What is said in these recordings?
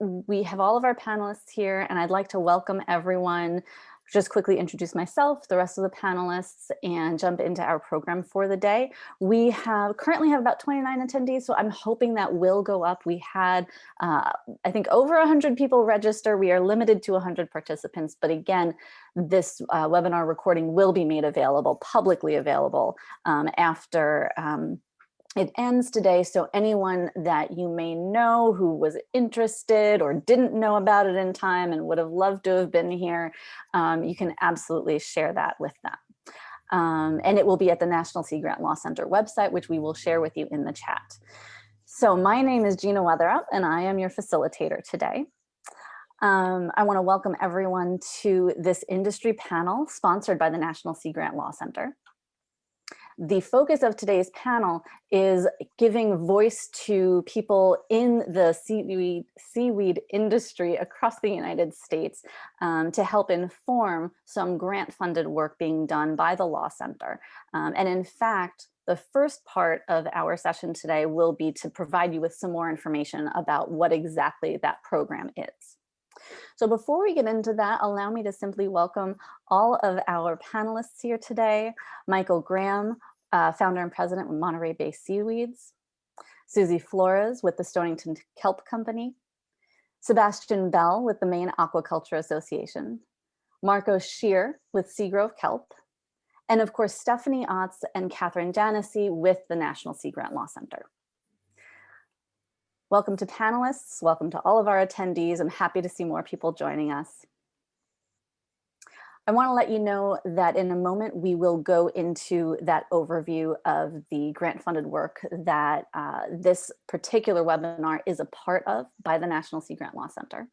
We have all of our panelists here, and I'd like to welcome everyone. Just quickly introduce myself, the rest of the panelists, and jump into our program for the day. We currently have about 29 attendees, so I'm hoping that will go up. We had, I think, over 100 people register. We are limited to 100 participants, but again, this webinar recording will be made available, publicly available, after it ends today, so anyone that you may know who was interested or didn't know about it in time and would have loved to have been here, you can absolutely share that with them. And it will be at the National Sea Grant Law Center website, which we will share with you in the chat. So my name is Gina Weatherup, and I am your facilitator today. I want to welcome everyone to this industry panel sponsored by the National Sea Grant Law Center. The focus of today's panel is giving voice to people in the seaweed industry across the United States to help inform some grant-funded work being done by the Law Center. And in fact, the first part of our session today will be to provide you with some more information about what exactly that program is. So before we get into that, allow me to simply welcome all of our panelists here today. Michael Graham, founder and president with Monterey-based Seaweeds. Susie Flores with the Stonington Kelp Company. Sebastian Bell with the Maine Aquaculture Association. Marco Scheer with Seagrove Kelp. And of course, Stephanie Otts and Catherine Janessi with the National Sea Grant Law Center. Welcome to panelists, welcome to all of our attendees. I'm happy to see more people joining us. I want to let you know that in a moment we will go into that overview of the grant-funded work that this particular webinar is a part of by the National Sea Grant Law Center.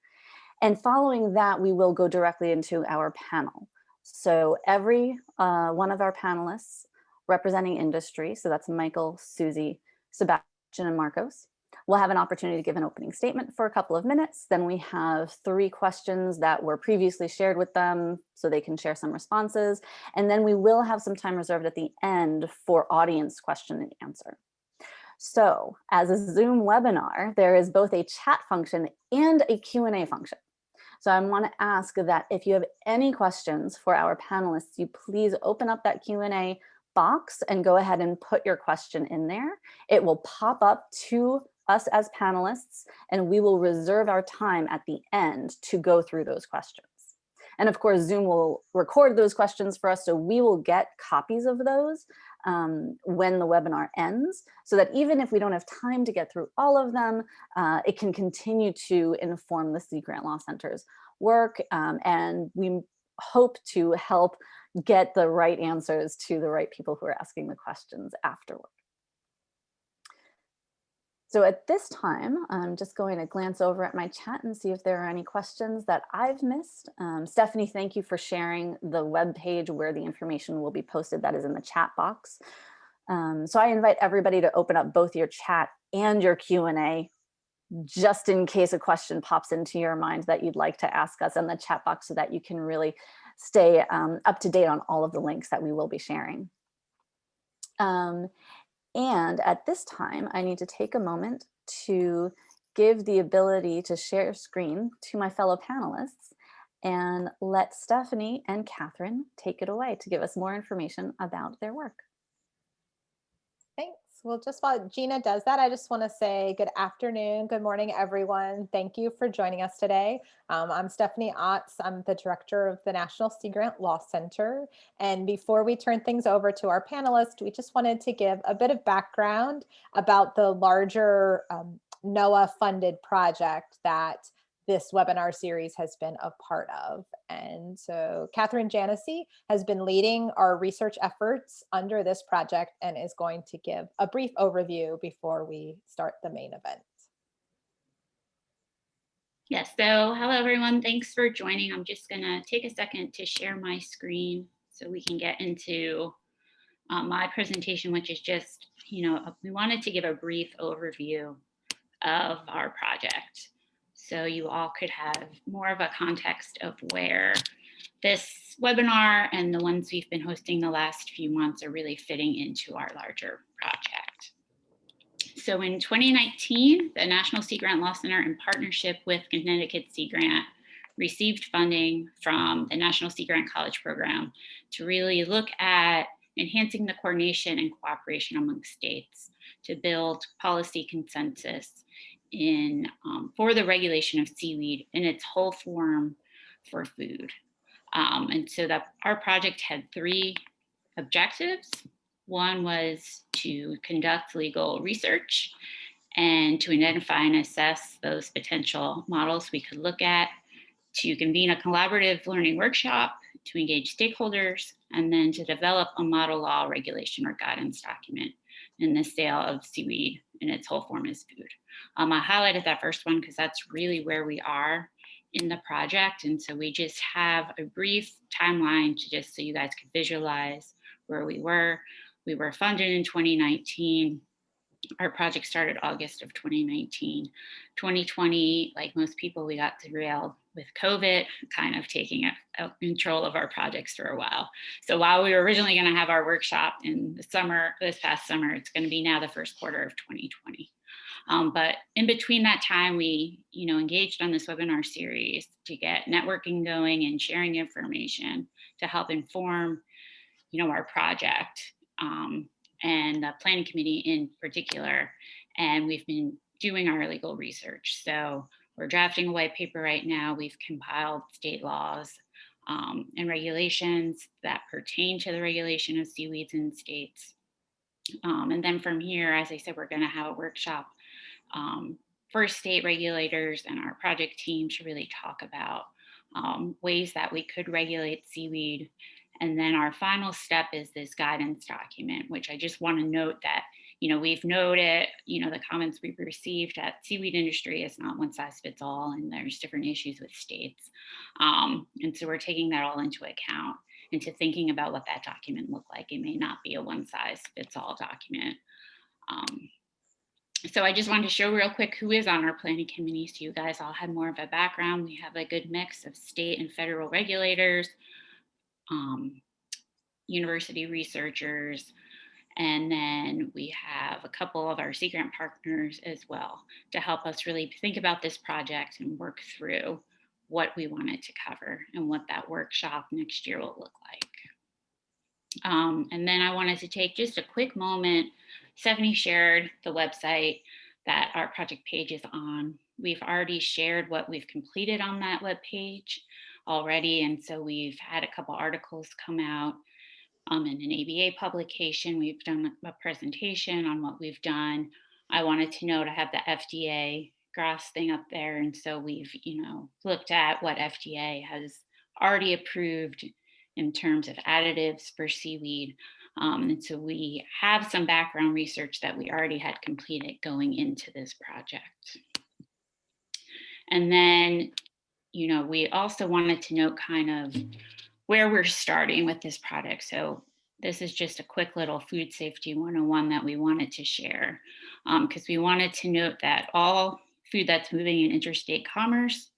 And following that, we will go directly into our panel. So every one of our panelists representing industry, so that's Michael, Susie, Sebastian, and Marcos, we'll have an opportunity to give an opening statement for a couple of minutes. Then we have 3 questions that were previously shared with them so they can share some responses. And then we will have some time reserved at the end for audience question and answer. So as a Zoom webinar, there is both a chat function and a Q&A function. So I want to ask that if you have any questions for our panelists, you please open up that Q&A box and go ahead and put your question in there. It will pop up to us as panelists, and we will reserve our time at the end to go through those questions. And of course, Zoom will record those questions for us, so we will get copies of those when the webinar ends, so that even if we don't have time to get through all of them, it can continue to inform the Sea Grant Law Center's work, and we hope to help get the right answers to the right people who are asking the questions afterward. So at this time, I'm just going to glance over at my chat and see if there are any questions that I've missed. Stephanie, thank you for sharing the web page where the information will be posted. That is in the chat box. So I invite everybody to open up both your chat and your Q&A, just in case a question pops into your mind that you'd like to ask us in the chat box, so that you can really stay up to date on all of the links that we will be sharing. And at this time, I need to take a moment to give the ability to share screen to my fellow panelists and let Stephanie and Catherine take it away to give us more information about their work. Thanks. Well, just while Gina does that, I just want to say good afternoon, good morning, everyone. Thank you for joining us today. I'm Stephanie Otts. I'm the director of the National Sea Grant Law Center. And before we turn things over to our panelists, we just wanted to give a bit of background about the larger NOAA-funded project that this webinar series has been a part of. And so Catherine Janessi has been leading our research efforts under this project and is going to give a brief overview before we start the main event. Yes, so hello everyone, thanks for joining. I'm just gonna take a second to share my screen so we can get into my presentation, which is just, we wanted to give a brief overview of our project, so you all could have more of a context of where this webinar and the ones we've been hosting the last few months are really fitting into our larger project. So in 2019, the National Sea Grant Law Center, in partnership with Connecticut Sea Grant, received funding from the National Sea Grant College Program to really look at enhancing the coordination and cooperation among states to build policy consensus in for the regulation of seaweed in its whole form for food. And so that our project had 3 objectives. One was to conduct legal research and to identify and assess those potential models we could look at, to convene a collaborative learning workshop, to engage stakeholders, and then to develop a model law, regulation, or guidance document in the sale of seaweed in its whole form as food. I highlighted that first one because that's really where we are in the project. And so we just have a brief timeline to just so you guys could visualize where we were. We were funded in 2019. Our project started August of 2019. 2020, like most people, we got derailed with COVID, kind of taking control of our projects for a while. So while we were originally going to have our workshop in the summer, this past summer, it's going to be now the first quarter of 2020. But in between that time, we, engaged on this webinar series to get networking going and sharing information to help inform, our project and the planning committee in particular. And we've been doing our legal research. So we're drafting a white paper right now. We've compiled state laws and regulations that pertain to the regulation of seaweeds in states. And then from here, as I said, we're going to have a workshop for state regulators and our project team to really talk about ways that we could regulate seaweed. And then our final step is this guidance document, which I just want to note that, we've noted, the comments we've received that seaweed industry is not one size fits all, and there's different issues with states. And so we're taking that all into account into thinking about what that document looked like. It may not be a one size fits all document. So I just wanted to show real quick who is on our planning committee, so you guys all have more of a background. We have a good mix of state and federal regulators, university researchers, and then we have a couple of our Sea Grant partners as well to help us really think about this project and work through what we wanted to cover and what that workshop next year will look like. And then I wanted to take just a quick moment. Stephanie shared the website that our project page is on. We've already shared what we've completed on that web page already. And so we've had a couple articles come out in an ABA publication. We've done a presentation on what we've done. I wanted to note I have the FDA grass thing up there. And so we've, looked at what FDA has already approved in terms of additives for seaweed. And so we have some background research that we already had completed going into this project. And then, we also wanted to note kind of where we're starting with this project. So this is just a quick little food safety 101 that we wanted to share because we wanted to note that all food that's moving in interstate commerce,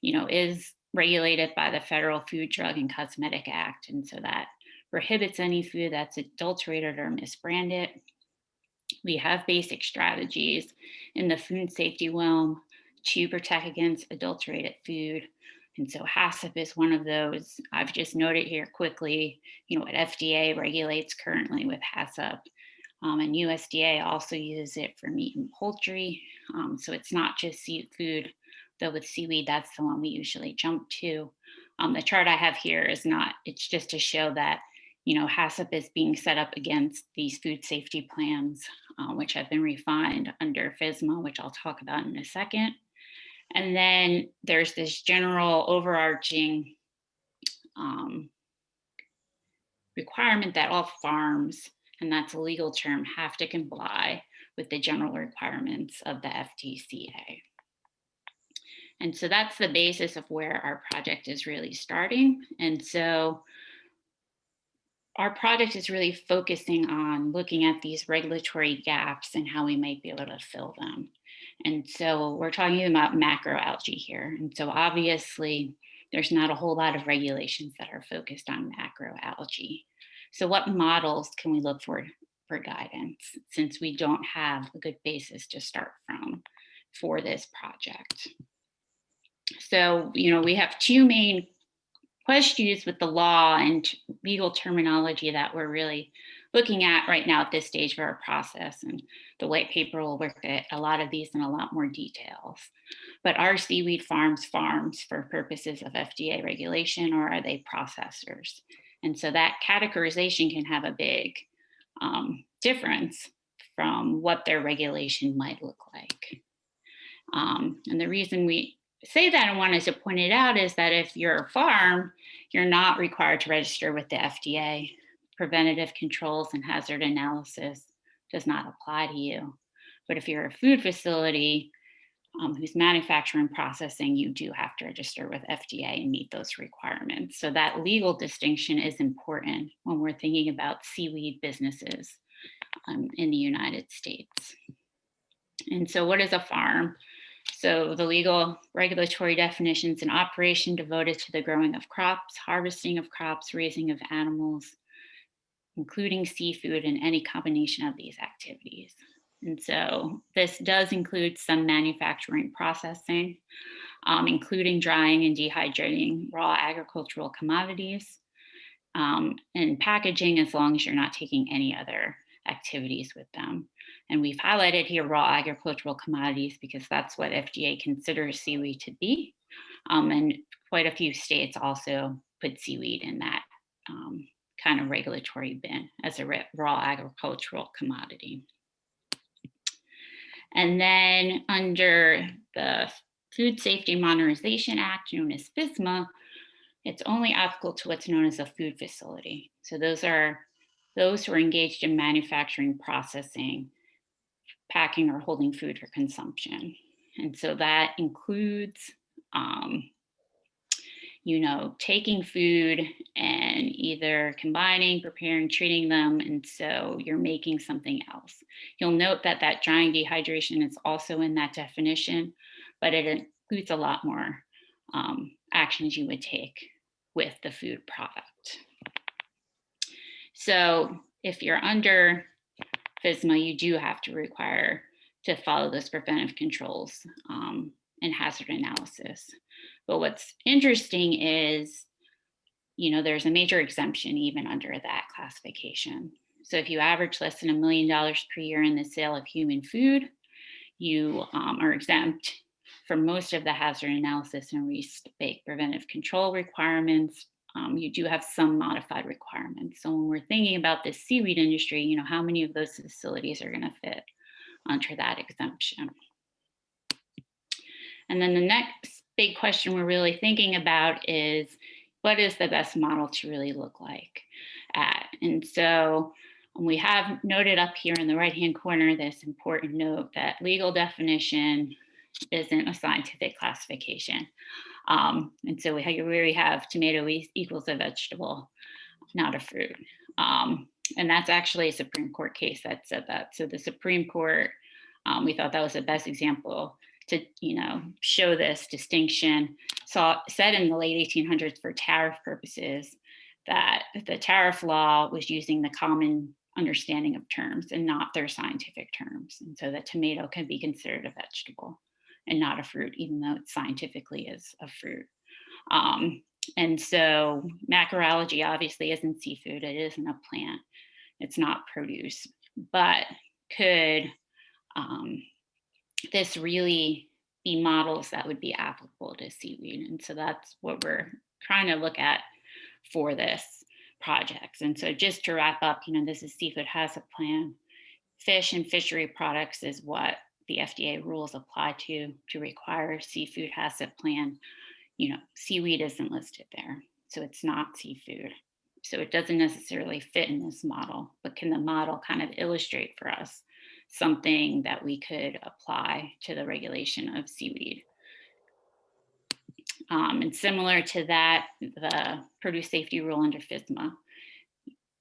is regulated by the Federal Food, Drug, and Cosmetic Act. And so that prohibits any food that's adulterated or misbranded. We have basic strategies in the food safety realm to protect against adulterated food. And so HACCP is one of those. I've just noted here quickly, what FDA regulates currently with HACCP. And USDA also uses it for meat and poultry. So it's not just seafood, though with seaweed, that's the one we usually jump to. The chart I have here is not, it's just to show that, HACCP is being set up against these food safety plans, which have been refined under FSMA, which I'll talk about in a second. And then there's this general overarching requirement that all farms, and that's a legal term, have to comply with the general requirements of the FTCA. And so that's the basis of where our project is really starting. And so our project is really focusing on looking at these regulatory gaps and how we might be able to fill them. And so we're talking about macroalgae here. And so obviously there's not a whole lot of regulations that are focused on macroalgae. So what models can we look for for guidance, since we don't have a good basis to start from for this project. So, we have two main questions with the law and legal terminology that we're really looking at right now at this stage of our process. And the white paper will look at a lot of these in a lot more details. But are seaweed farms for purposes of FDA regulation, or are they processors? And so that categorization can have a big difference from what their regulation might look like. And the reason we say that and wanted to point it out is that if you're a farm, you're not required to register with the FDA. Preventative controls and hazard analysis does not apply to you. But if you're a food facility who's manufacturing and processing, you do have to register with FDA and meet those requirements. So that legal distinction is important when we're thinking about seaweed businesses in the United States. And so what is a farm? So the legal regulatory definitions: an operation devoted to the growing of crops, harvesting of crops, raising of animals, including seafood, and any combination of these activities. And so this does include some manufacturing processing, including drying and dehydrating raw agricultural commodities, and packaging, as long as you're not taking any other activities with them. And we've highlighted here raw agricultural commodities because that's what FDA considers seaweed to be. And quite a few states also put seaweed in that kind of regulatory bin as a raw agricultural commodity. And then under the Food Safety Modernization Act, known as FSMA, it's only applicable to what's known as a food facility. So those are those who are engaged in manufacturing, processing, packing, or holding food for consumption. And so that includes, taking food and either combining, preparing, treating them, and so you're making something else. You'll note that that drying, dehydration is also in that definition, but it includes a lot more actions you would take with the food product. So if you're under FSMA, you do have to require to follow those preventive controls and hazard analysis. But what's interesting is, there's a major exemption even under that classification. So if you average less than $1 million per year in the sale of human food, you are exempt from most of the hazard analysis and risk-based preventive control requirements. You do have some modified requirements. So when we're thinking about the seaweed industry, how many of those facilities are going to fit under that exemption? And then the next big question we're really thinking about is, what is the best model to really look like at? And so we have noted up here in the right-hand corner this important note that legal definition isn't a scientific classification. And so we have tomato equals a vegetable, not a fruit. And that's actually a Supreme Court case that said that. So the Supreme Court, we thought that was the best example to show this distinction. Said in the late 1800s for tariff purposes that the tariff law was using the common understanding of terms and not their scientific terms. And so the tomato can be considered a vegetable and not a fruit, even though it scientifically is a fruit. And so macroalgae obviously isn't seafood, it isn't a plant, it's not produce, but could this really be models that would be applicable to seaweed? And so that's what we're trying to look at for this project. And so just to wrap up, this is Seafood HACCP plan. Fish and fishery products is what the FDA rules apply to require seafood HACCP plan. Seaweed isn't listed there, so it's not seafood. So it doesn't necessarily fit in this model, but can the model kind of illustrate for us something that we could apply to the regulation of seaweed? And similar to that, the produce safety rule under FSMA,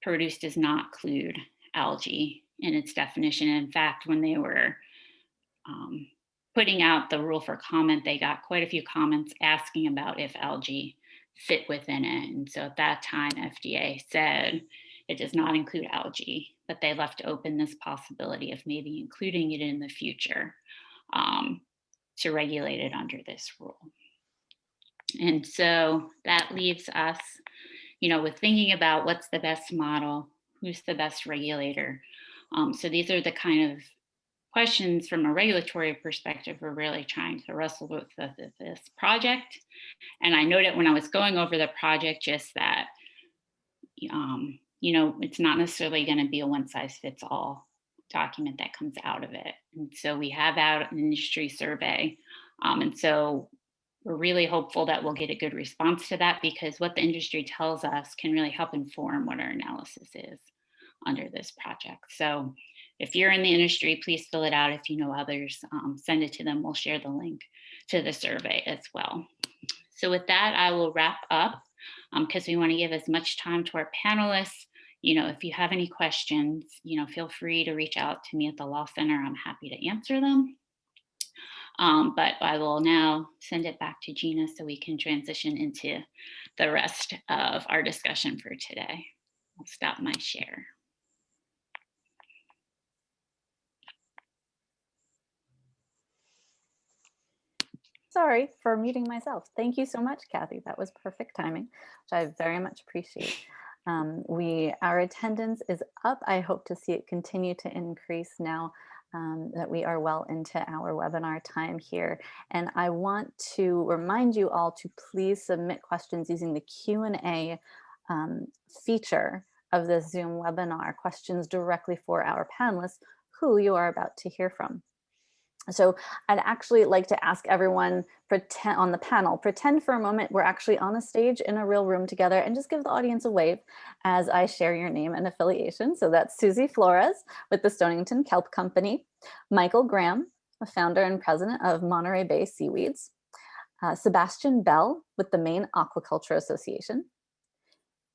produce does not include algae in its definition. In fact, when they were putting out the rule for comment, they got quite a few comments asking about if algae fit within it. And so at that time, FDA said it does not include algae but they left open this possibility of maybe including it in the future to regulate it under this rule. And so that leaves us, with thinking about what's the best model, who's the best regulator. So these are the kind of questions from a regulatory perspective we're really trying to wrestle with this project. And I noted when I was going over the project just that, it's not necessarily going to be a one-size-fits-all document that comes out of it. And so we have out an industry survey. And so we're really hopeful that we'll get a good response to that, because what the industry tells us can really help inform what our analysis is under this project. So if you're in the industry, please fill it out. If you know others, send it to them. We'll share the link to the survey as well. So with that, I will wrap up because we want to give as much time to our panelists. If you have any questions, feel free to reach out to me at the Law Center. I'm happy to answer them. But I will now send it back to Gina so we can transition into the rest of our discussion for today. I'll stop my share. Sorry for muting myself. Thank you so much, Kathy. That was perfect timing, which I very much appreciate. Our attendance is up. I hope to see it continue to increase now that we are well into our webinar time here. And I want to remind you all to please submit questions using the Q&A feature of the Zoom webinar, questions directly for our panelists who you are about to hear from. So I'd actually like to ask everyone on the panel, pretend for a moment we're actually on a stage in a real room together, and just give the audience a wave as I share your name and affiliation. So that's Susie Flores with the Stonington Kelp Company, Michael Graham, the founder and president of Monterey Bay Seaweeds, Sebastian Bell with the Maine Aquaculture Association,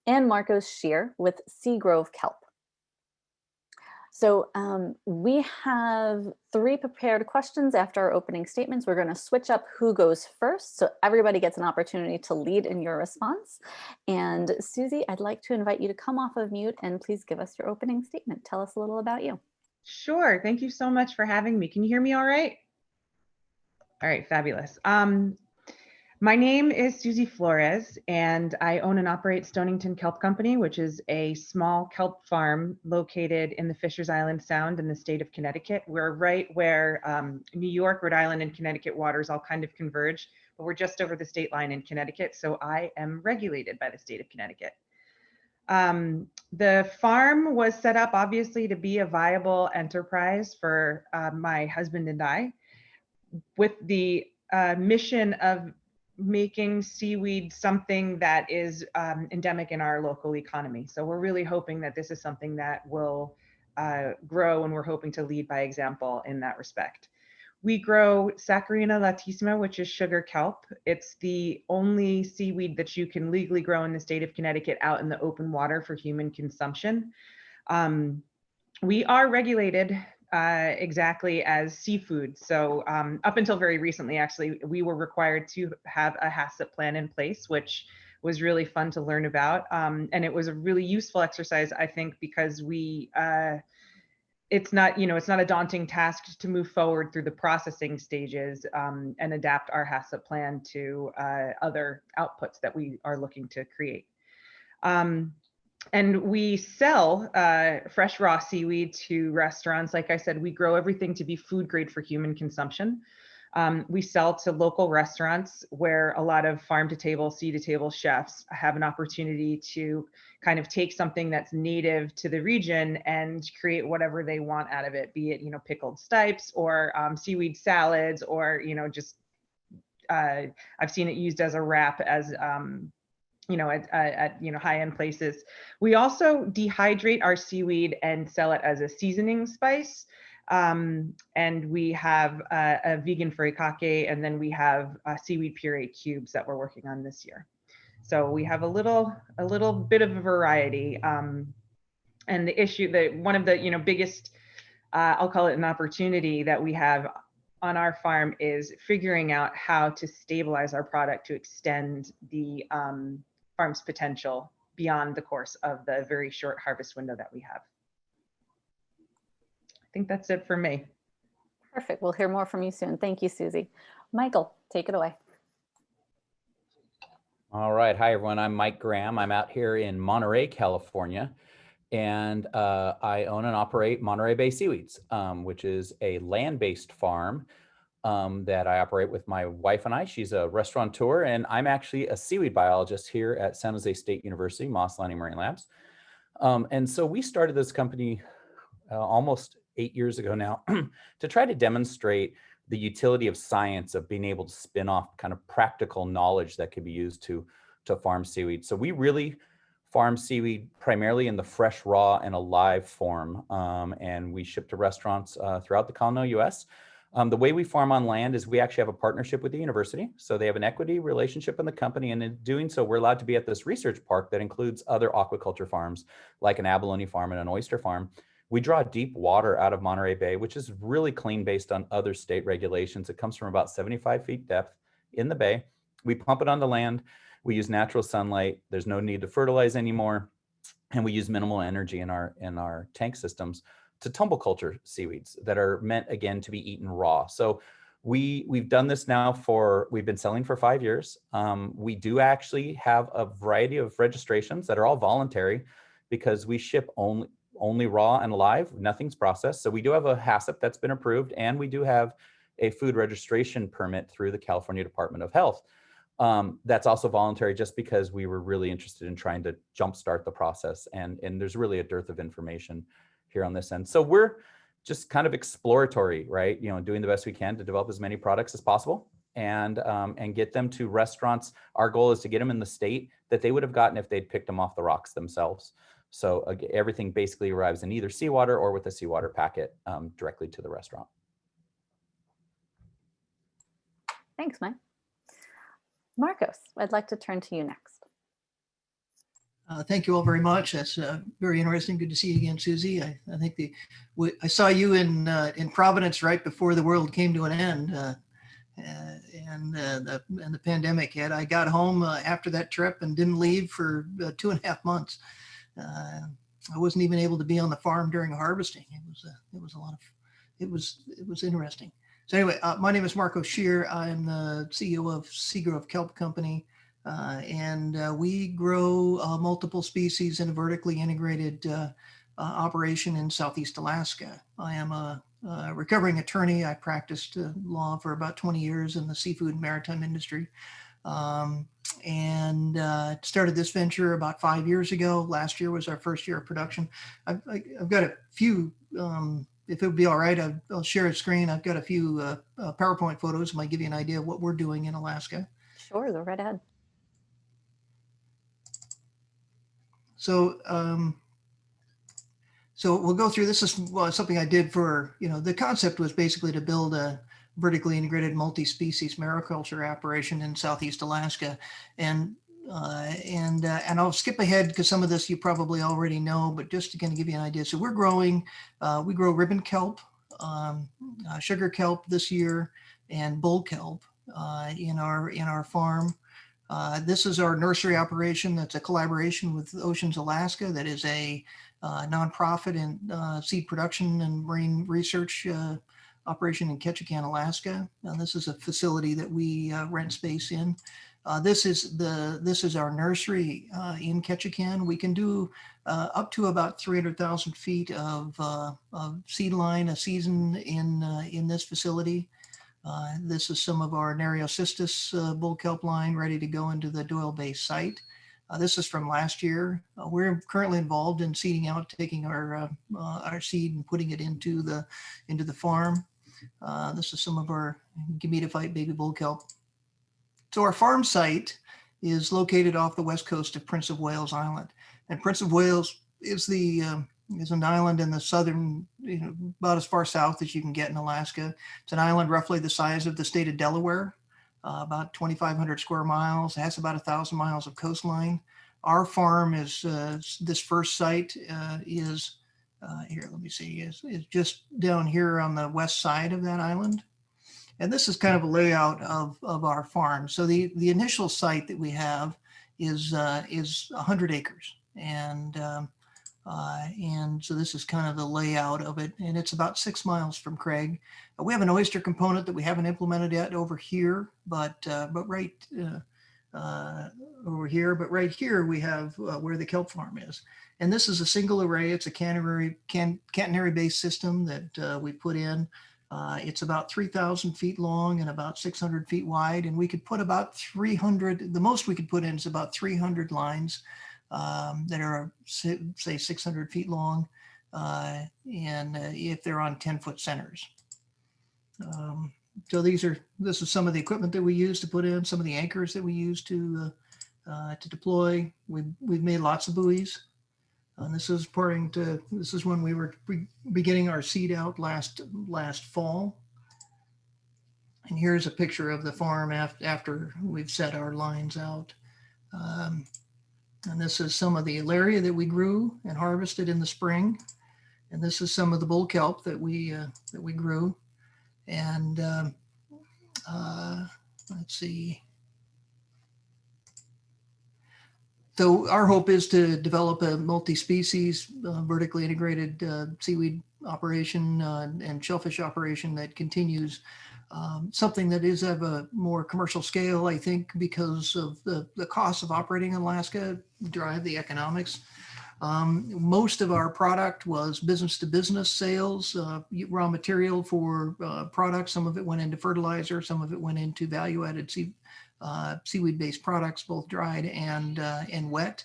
and Marcos Shear with Seagrove Kelp. So we have 3 prepared questions after our opening statements. We're going to switch up who goes first, so everybody gets an opportunity to lead in your response. And Susie, I'd like to invite you to come off of mute and please give us your opening statement. Tell us a little about you. Sure. Thank you so much for having me. Can you hear me all right? All right, fabulous. My name is Susie Flores, and I own and operate Stonington Kelp Company, which is a small kelp farm located in the Fishers Island Sound in the state of Connecticut. We're right where New York, Rhode Island, and Connecticut waters all kind of converge, but we're just over the state line in Connecticut, so I am regulated by the state of Connecticut. The farm was set up, obviously, to be a viable enterprise for my husband and I, with the mission of making seaweed something that is endemic in our local economy. So we're really hoping that this is something that will grow, and we're hoping to lead by example in that respect. We grow Saccharina latissima, which is sugar kelp. It's the only seaweed that you can legally grow in the state of Connecticut out in the open water for human consumption. We are regulated exactly as seafood. So up until very recently, actually, we were required to have a HACCP plan in place, which was really fun to learn about. And it was a really useful exercise, I think, because it's not a daunting task to move forward through the processing stages and adapt our HACCP plan to other outputs that we are looking to create. And we sell fresh raw seaweed to restaurants. Like I said, we grow everything to be food grade for human consumption. We sell to local restaurants where a lot of farm to table, sea to table chefs have an opportunity to kind of take something that's native to the region and create whatever they want out of it, be it, pickled stipes or seaweed salads, or, just I've seen it used as a wrap as at high-end places. We also dehydrate our seaweed and sell it as a seasoning spice. And we have a vegan furikake, and then we have seaweed puree cubes that we're working on this year. So we have a little bit of a variety. And the issue that one of the biggest, I'll call it an opportunity that we have on our farm is figuring out how to stabilize our product to extend the farm's potential beyond the course of the very short harvest window that we have. think that's it for me. Perfect. We'll hear more from you soon. Thank you, Susie. Michael, take it away. All right. Hi, everyone. I'm Mike Graham. I'm out here in Monterey, California, and I own and operate Monterey Bay Seaweeds, which is a land-based farm that I operate with my wife and I. She's a restaurateur, and I'm actually a seaweed biologist here at San Jose State University, Moss Landing Marine Labs. And so we started this company almost 8 years ago now to try to demonstrate the utility of science, of being able to spin off kind of practical knowledge that could be used to farm seaweed. So we really farm seaweed primarily in the fresh, raw, and alive form, and we ship to restaurants throughout the continental US. The way we farm on land is we actually have a partnership with the university. So they have an equity relationship in the company. And in doing so, we're allowed to be at this research park that includes other aquaculture farms, like an abalone farm and an oyster farm. We draw deep water out of Monterey Bay, which is really clean based on other state regulations. It comes from about 75 feet depth in the bay. We pump it on the land. We use natural sunlight. There's no need to fertilize anymore. And we use minimal energy in our tank systems to tumble culture seaweeds that are meant, again, to be eaten raw. So we've done this now we've been selling for 5 years. We do actually have a variety of registrations that are all voluntary because we ship only raw and alive, nothing's processed. So we do have a HACCP that's been approved, and we do have a food registration permit through the California Department of Health. That's also voluntary just because we were really interested in trying to jumpstart the process. And there's really a dearth of information here on this end. So we're just kind of exploratory, right? Doing the best we can to develop as many products as possible and get them to restaurants. Our goal is to get them in the state that they would have gotten if they'd picked them off the rocks themselves. So everything basically arrives in either seawater or with a seawater packet directly to the restaurant. Thanks, Mike. Marcos, I'd like to turn to you next. Thank you all very much. That's very interesting. Good to see you again, Susie. I think I saw you in Providence right before the world came to an end, and the pandemic hit. I got home after that trip and didn't leave for 2.5 months. I wasn't even able to be on the farm during harvesting. It was interesting. So anyway, my name is Marco Scheer. I'm the CEO of Seagrove Kelp Company. And we grow multiple species in a vertically integrated operation in Southeast Alaska. I am a recovering attorney. I practiced law for about 20 years in the seafood and maritime industry, and started this venture about 5 years ago. Last year was our first year of production. I've got a few, if it would be all right, I'll share a screen. I've got a few PowerPoint photos that might give you an idea of what we're doing in Alaska. Sure, go right ahead. So we'll go through, this is something I did for, the concept was basically to build a vertically integrated multi-species mariculture operation in Southeast Alaska. And I'll skip ahead because some of this you probably already know, but just to kind of give you an idea. So we grow ribbon kelp, sugar kelp this year, and bull kelp in our farm. This is our nursery operation. That's a collaboration with Oceans Alaska. That is a nonprofit in seed production and marine research operation in Ketchikan, Alaska. Now, this is a facility that we rent space in. This is our nursery in Ketchikan. We can do up to about 300,000 feet of seed line a season in this facility. This is some of our Nereocystis bull kelp line ready to go into the Doyle Bay site. This is from last year. We're currently involved in seeding out, taking our seed and putting it into the farm. This is some of our gametophyte baby bull kelp. So our farm site is located off the west coast of Prince of Wales Island, and Prince of Wales is an island in the southern, about as far south as you can get in Alaska. It's an island roughly the size of the state of Delaware, about 2,500 square miles. It has about 1,000 miles of coastline. Our farm is, this first site is, here, let me see, is just down here on the west side of that island. And this is kind of a layout of our farm. So the initial site that we have is 100 acres. And And so this is kind of the layout of it, and it's about 6 miles from Craig. We have an oyster component that we haven't implemented yet over here, but right over here, but right here we have where the kelp farm is. And this is a single array. It's a catenary-based system that we put in. It's about 3,000 feet long and about 600 feet wide. And we could put about 300, the most we could put in is about 300 lines that are, say, 600 feet long. And if they're on 10-foot centers. So this is some of the equipment that we use to put in, some of the anchors that we use to deploy. We've made lots of buoys. And this is when we were beginning our seed out last fall. And here's a picture of the farm after we've set our lines out. And this is some of the alaria that we grew and harvested in the spring. And this is some of the bull kelp that we grew. And let's see. So our hope is to develop a multi-species, vertically integrated seaweed operation and shellfish operation that continues. Something that is of a more commercial scale, I think, because of the cost of operating in Alaska drive the economics. Most of our product was business-to-business sales, raw material for products. Some of it went into fertilizer, some of it went into value-added seaweed-based products, both dried and wet.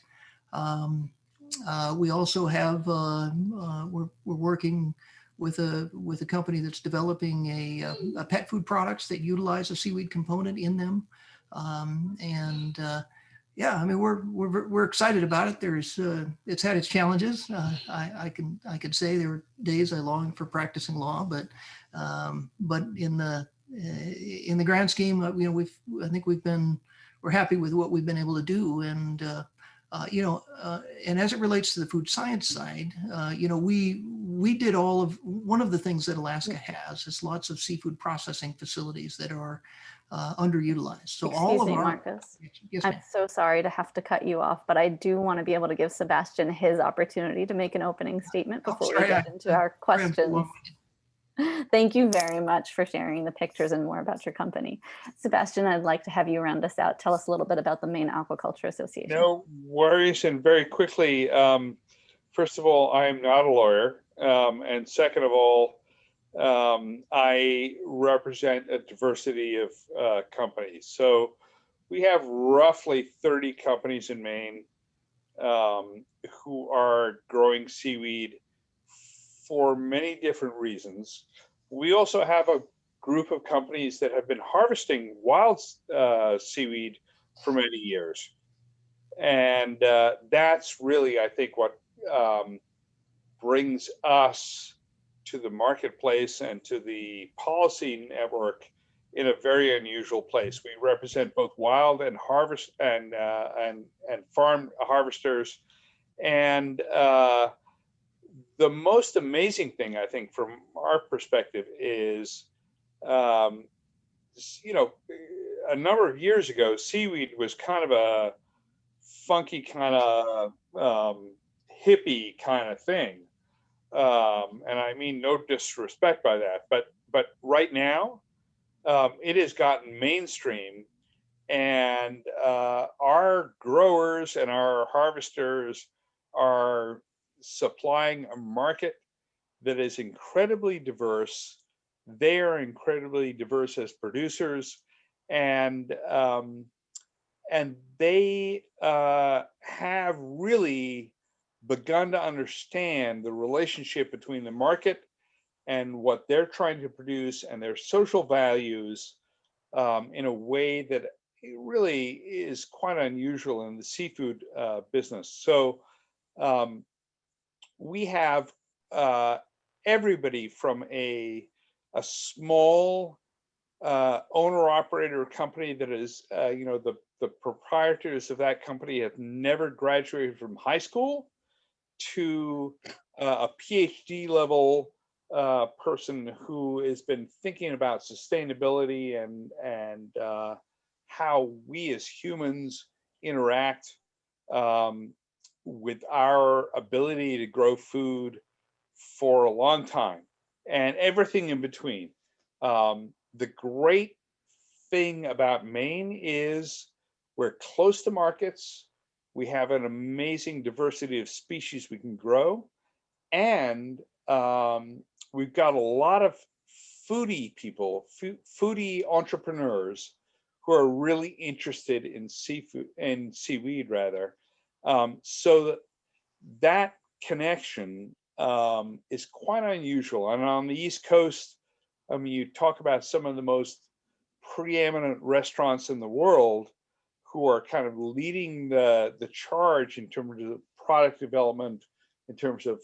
We also have we're working with a company that's developing a pet food products that utilize a seaweed component in them, yeah, I mean we're excited about it. It's had its challenges. I can say there were days I longed for practicing law, but in the grand scheme, I think we're happy with what we've been able to do, and and as it relates to the food science side, we did one of the things that Alaska has is lots of seafood processing facilities that are underutilized. So Excuse me, Marcus. Yes, I'm so sorry to have to cut you off, but I do want to be able to give Sebastian his opportunity to make an opening statement before we get into our questions. Thank you very much for sharing the pictures and more about your company. Sebastian, I'd like to have you round us out. Tell us a little bit about the Maine Aquaculture Association. No worries, and very quickly, first of all, I am not a lawyer, and second of all, I represent a diversity of companies. So we have roughly 30 companies in Maine who are growing seaweed for many different reasons. We also have a group of companies that have been harvesting wild seaweed for many years. And that's really, I think, what brings us to the marketplace and to the policy network in a very unusual place. We represent both wild and harvest and farm harvesters. And the most amazing thing, I think, from our perspective is, a number of years ago, seaweed was kind of a funky kind of hippie kind of thing. And I mean no disrespect by that, but right now it has gotten mainstream, and our growers and our harvesters are supplying a market that is incredibly diverse. They are incredibly diverse as producers, and they have really begun to understand the relationship between the market and what they're trying to produce and their social values in a way that really is quite unusual in the seafood business. So we have everybody from a small owner-operator company that is, the proprietors of that company have never graduated from high school, to a PhD level person who has been thinking about sustainability and how we as humans interact with our ability to grow food for a long time and everything in between. The great thing about Maine is we're close to markets. We have an amazing diversity of species we can grow. And we've got a lot of foodie people, foodie entrepreneurs who are really interested in seafood and seaweed rather. So that connection is quite unusual. And on the East Coast, I mean, you talk about some of the most preeminent restaurants in the world who are kind of leading the charge in terms of product development, in terms of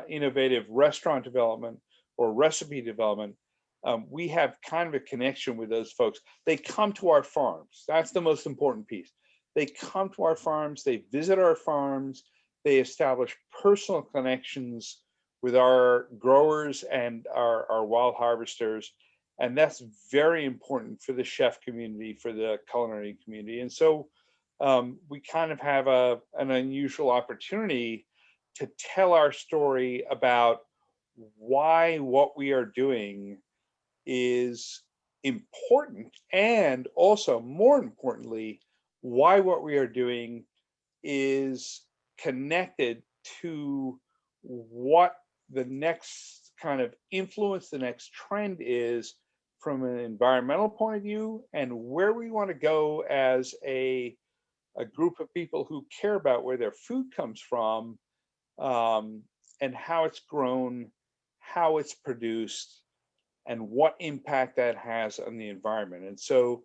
innovative restaurant development or recipe development. We have kind of a connection with those folks. They come to our farms. That's the most important piece. They come to our farms, they visit our farms, they establish personal connections with our growers and our wild harvesters. And that's very important for the chef community, for the culinary community. And so we kind of have an unusual opportunity to tell our story about why what we are doing is important, and also more importantly, why what we are doing is connected to what the next kind of influence, the next trend is from an environmental point of view, and where we want to go as a group of people who care about where their food comes from, and how it's grown, how it's produced, and what impact that has on the environment. And so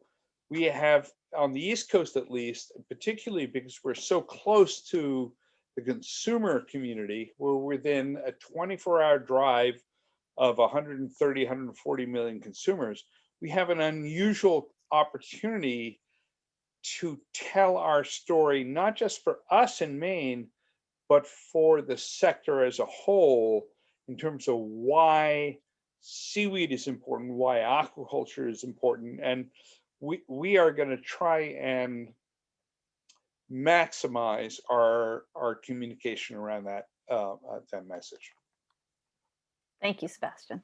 we have, on the East Coast at least, particularly because we're so close to the consumer community, we're within a 24-hour drive of 130, 140 million consumers, we have an unusual opportunity to tell our story, not just for us in Maine, but for the sector as a whole, in terms of why seaweed is important, why aquaculture is important. And we are going to try and maximize our communication around that message. Thank you, Sebastian.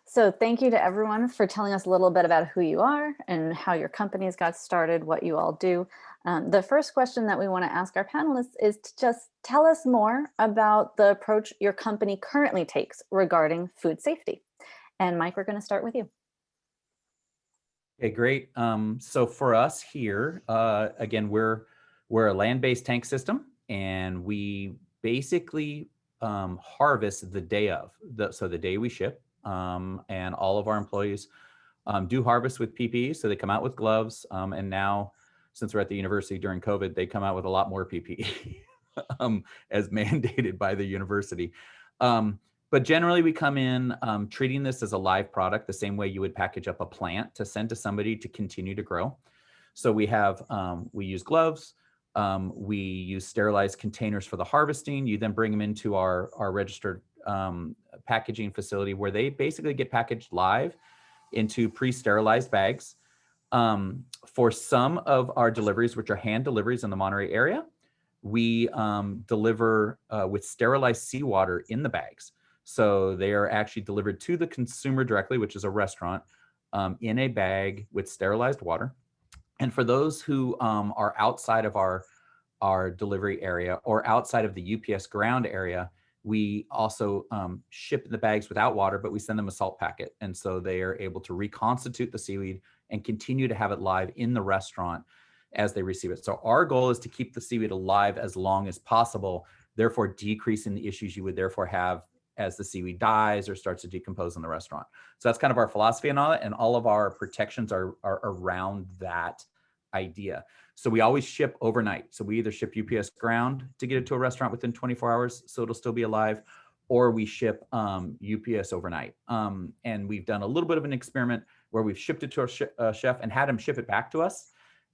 So thank you to everyone for telling us a little bit about who you are and how your companies got started, what you all do. The first question that we want to ask our panelists is to just tell us more about the approach your company currently takes regarding food safety. And Mike, we're going to start with you. Okay, great. So for us here, again, we're a land-based tank system, and we basically harvest the day of, so the day we ship, and all of our employees do harvest with PPE. So they come out with gloves, and now, since we're at the university during COVID, they come out with a lot more PPE as mandated by the university. But generally we come in treating this as a live product, the same way you would package up a plant to send to somebody to continue to grow. So we have, we use gloves, we use sterilized containers for the harvesting. You then bring them into our registered packaging facility, where they basically get packaged live into pre-sterilized bags. For some of our deliveries, which are hand deliveries in the Monterey area, we deliver with sterilized seawater in the bags. So they are actually delivered to the consumer directly, which is a restaurant, in a bag with sterilized water. And for those who are outside of our delivery area or outside of the UPS ground area, we also ship the bags without water, but we send them a salt packet. And so they are able to reconstitute the seaweed and continue to have it live in the restaurant as they receive it. So our goal is to keep the seaweed alive as long as possible, therefore decreasing the issues you would therefore have as the seaweed dies or starts to decompose in the restaurant. So that's kind of our philosophy and all that, and all of our protections are around that idea. So we always ship overnight. So we either ship UPS ground to get it to a restaurant within 24 hours, so it'll still be alive, or we ship UPS overnight. And we've done a little bit of an experiment where we've shipped it to our chef and had him ship it back to us.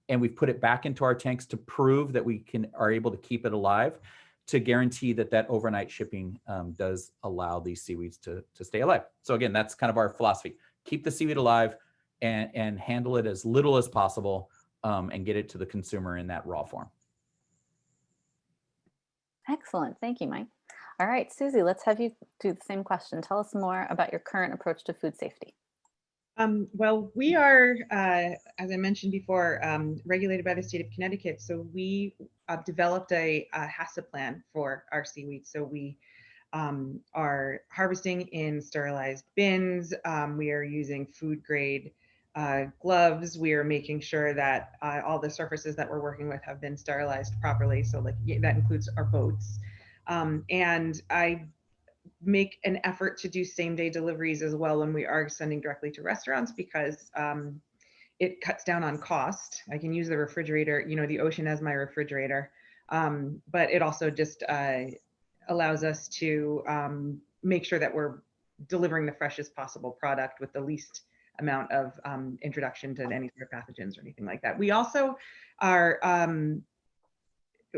And we've put it back into our tanks to prove that we are able to keep it alive, to guarantee that overnight shipping does allow these seaweeds to stay alive. So again, that's kind of our philosophy. Keep the seaweed alive and handle it as little as possible, and get it to the consumer in that raw form. Excellent. Thank you, Mike. All right, Susie, let's have you do the same question. Tell us more about your current approach to food safety. Well, we are, as I mentioned before, regulated by the state of Connecticut. So we developed a HACCP plan for our seaweed. So we are harvesting in sterilized bins. We are using food grade gloves. We are making sure that all the surfaces that we're working with have been sterilized properly. So like that includes our boats. And I make an effort to do same day deliveries as well when we are sending directly to restaurants, because it cuts down on cost. I can use the refrigerator, the ocean as my refrigerator, but it also just allows us to make sure that we're delivering the freshest possible product with the least amount of introduction to any sort of pathogens or anything like that. We also are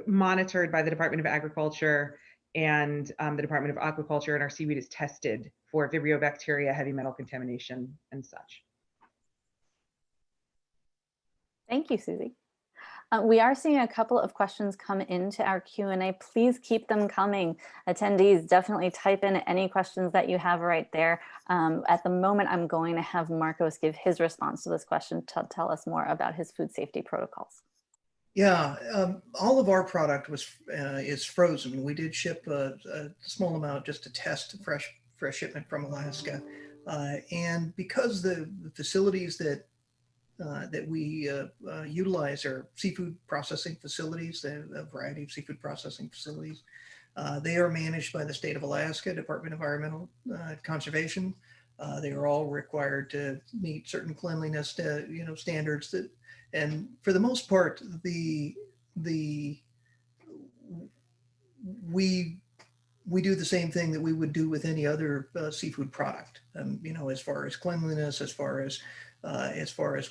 monitored by the Department of Agriculture and the Department of Aquaculture, and our seaweed is tested for Vibrio bacteria, heavy metal contamination, and such. Thank you, Susie. We are seeing a couple of questions come into our Q&A. Please keep them coming. Attendees, definitely type in any questions that you have right there. At the moment, I'm going to have Marcos give his response to this question to tell us more about his food safety protocols. Yeah, all of our product is frozen. We did ship a small amount just to test fresh shipment from Alaska, and because the facilities that we utilize are seafood processing facilities, a variety of seafood processing facilities. They are managed by the state of Alaska Department of Environmental Conservation. They are all required to meet certain cleanliness standards that. And for the most part, we do the same thing that we would do with any other seafood product. As far as cleanliness, as far as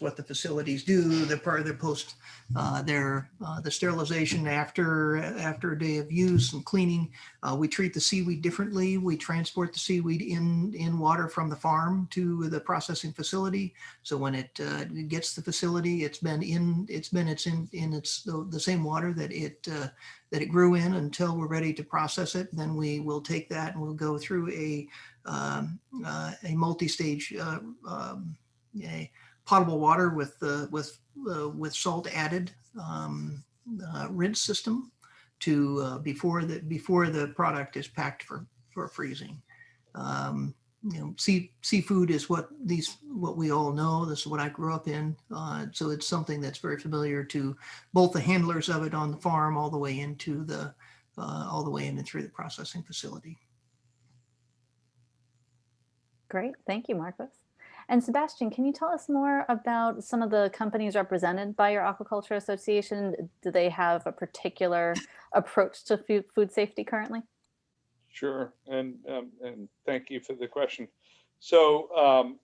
what the facilities do, the part of their post, the sterilization after a day of use and cleaning. We treat the seaweed differently. We transport the seaweed in water from the farm to the processing facility. So when it gets to the facility, it's in the same water that it grew in until we're ready to process it. Then we will take that and we'll go through a multi-stage potable water with salt added rinse system to before the product is packed for freezing. Seafood is what we all know. This is what I grew up in. So it's something that's very familiar to both the handlers of it on the farm all the way into and through the processing facility. Great, thank you, Marcos. And Sebastian, can you tell us more about some of the companies represented by your Aquaculture Association? Do they have a particular approach to food safety currently? Sure, and thank you for the question. So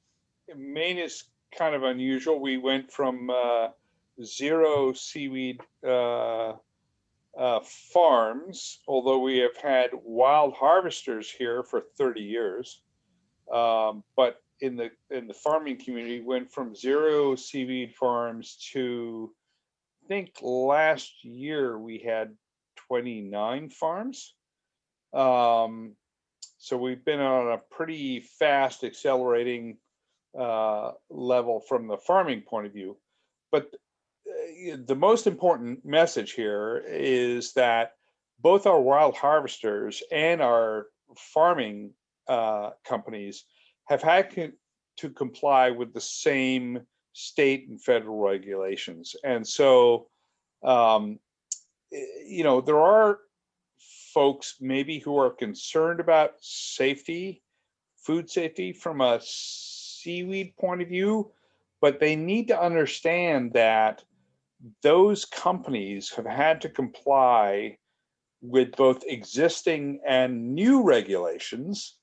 Maine is kind of unusual. We went from 0 seaweed farms, although we have had wild harvesters here for 30 years. But in the farming community, went from 0 seaweed farms to, I think last year we had 29 farms. So we've been on a pretty fast accelerating level from the farming point of view. But the most important message here is that both our wild harvesters and our farming companies have had to comply with the same state and federal regulations. And so, there are folks maybe who are concerned about safety, food safety from a seaweed point of view, but they need to understand that those companies have had to comply with both existing and new regulations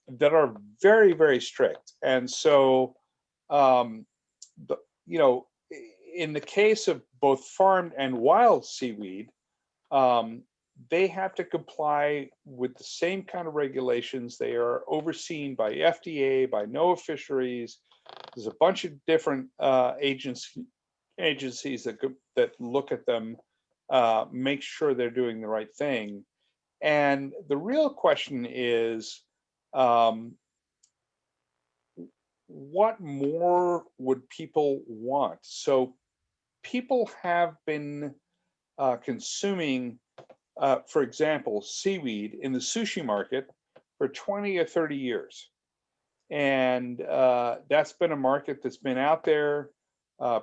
that are very, very strict. And so, in the case of both farmed and wild seaweed, they have to comply with the same kind of regulations. They are overseen by FDA, by NOAA Fisheries. There's a bunch of different agencies that look at them make sure they're doing the right thing. And the real question is, what more would people want? So people have been consuming, for example, seaweed in the sushi market for 20 or 30 years. And that's been a market that's been out there.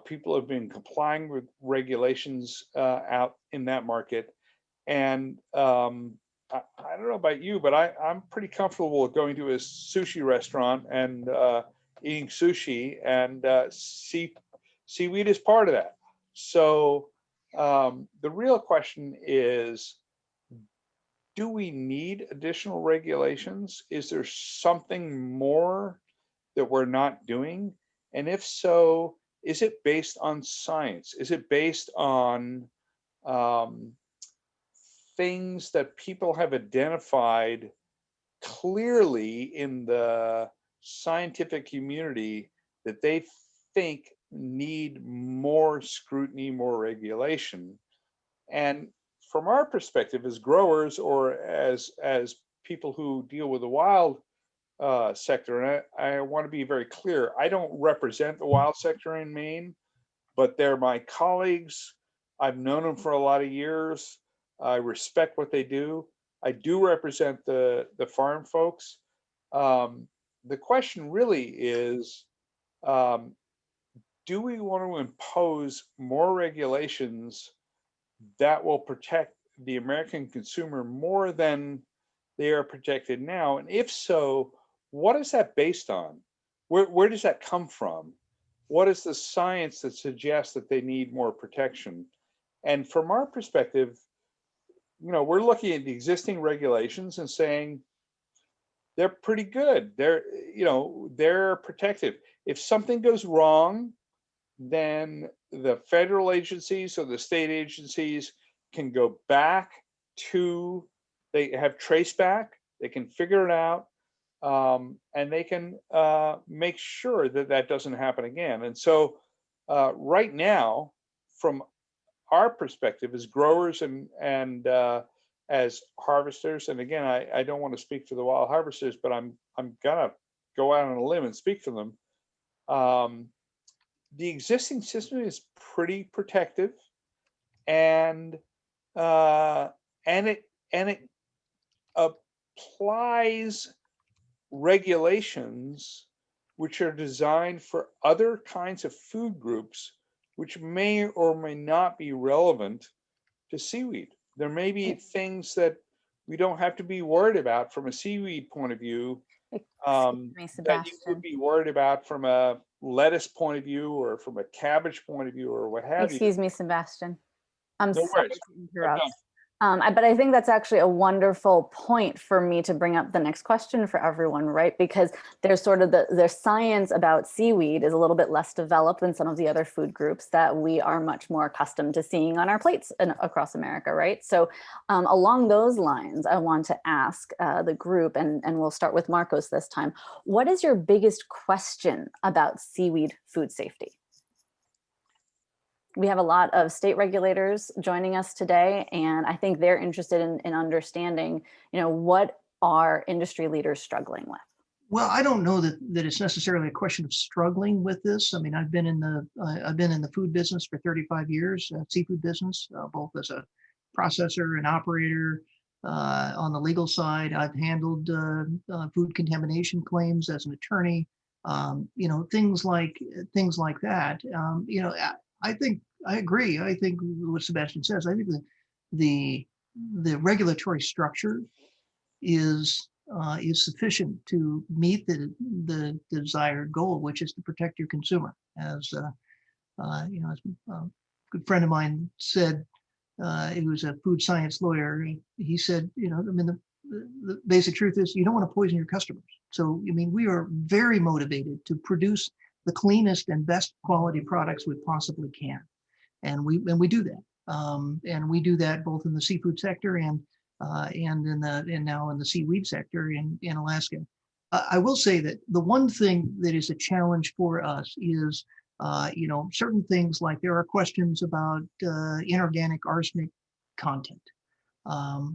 People have been complying with regulations out in that market. And I don't know about you, but I'm pretty comfortable with going to a sushi restaurant and eating sushi, and seaweed is part of that. So the real question is, do we need additional regulations? Is there something more that we're not doing? And if so, is it based on science? Is it based on things that people have identified clearly in the scientific community that they think need more scrutiny, more regulation? And from our perspective as growers, or as people who deal with the wild sector, and I want to be very clear, I don't represent the wild sector in Maine, but they're my colleagues. I've known them for a lot of years. I respect what they do. I do represent the farm folks. The question really is, do we want to impose more regulations that will protect the American consumer more than they are protected now? And if so, what is that based on? Where does that come from? What is the science that suggests that they need more protection? And from our perspective, we're looking at the existing regulations and saying they're pretty good. They're protective. If something goes wrong, then the federal agencies or the state agencies can go back to, they have trace back, they can figure it out, and they can make sure that that doesn't happen again. And so right now, from our perspective as growers and as harvesters, and again, I don't want to speak for the wild harvesters, but I'm gonna go out on a limb and speak for them. The existing system is pretty protective, and it applies regulations which are designed for other kinds of food groups, which may or may not be relevant to seaweed. There may be things that we don't have to be worried about from a seaweed point of view, that you would be worried about from a lettuce point of view, or from a cabbage point of view, or what have you. Excuse me, Sebastian. I'm No sorry worries. to interrupt. But I think that's actually a wonderful point for me to bring up the next question for everyone, right? Because there's sort of the science about seaweed is a little bit less developed than some of the other food groups that we are much more accustomed to seeing on our plates across America, right? So along those lines, I want to ask the group, and we'll start with Marcos this time. What is your biggest question about seaweed food safety? We have a lot of state regulators joining us today, and I think they're interested in understanding, what are industry leaders struggling with? Well, I don't know that it's necessarily a question of struggling with this. I mean, I've been in the food business for 35 years, seafood business, both as a processor and operator. On the legal side, I've handled food contamination claims as an attorney. Things like that. I think I agree. I think what Sebastian says. I think the regulatory structure is sufficient to meet the desired goal, which is to protect your consumer. As as a good friend of mine said, he was a food science lawyer. He said, the basic truth is you don't want to poison your customers. So, we are very motivated to produce the cleanest and best quality products we possibly can, and we do that. And we do that both in the seafood sector and now in the seaweed sector in Alaska. I will say that the one thing that is a challenge for us is, certain things like there are questions about inorganic arsenic content.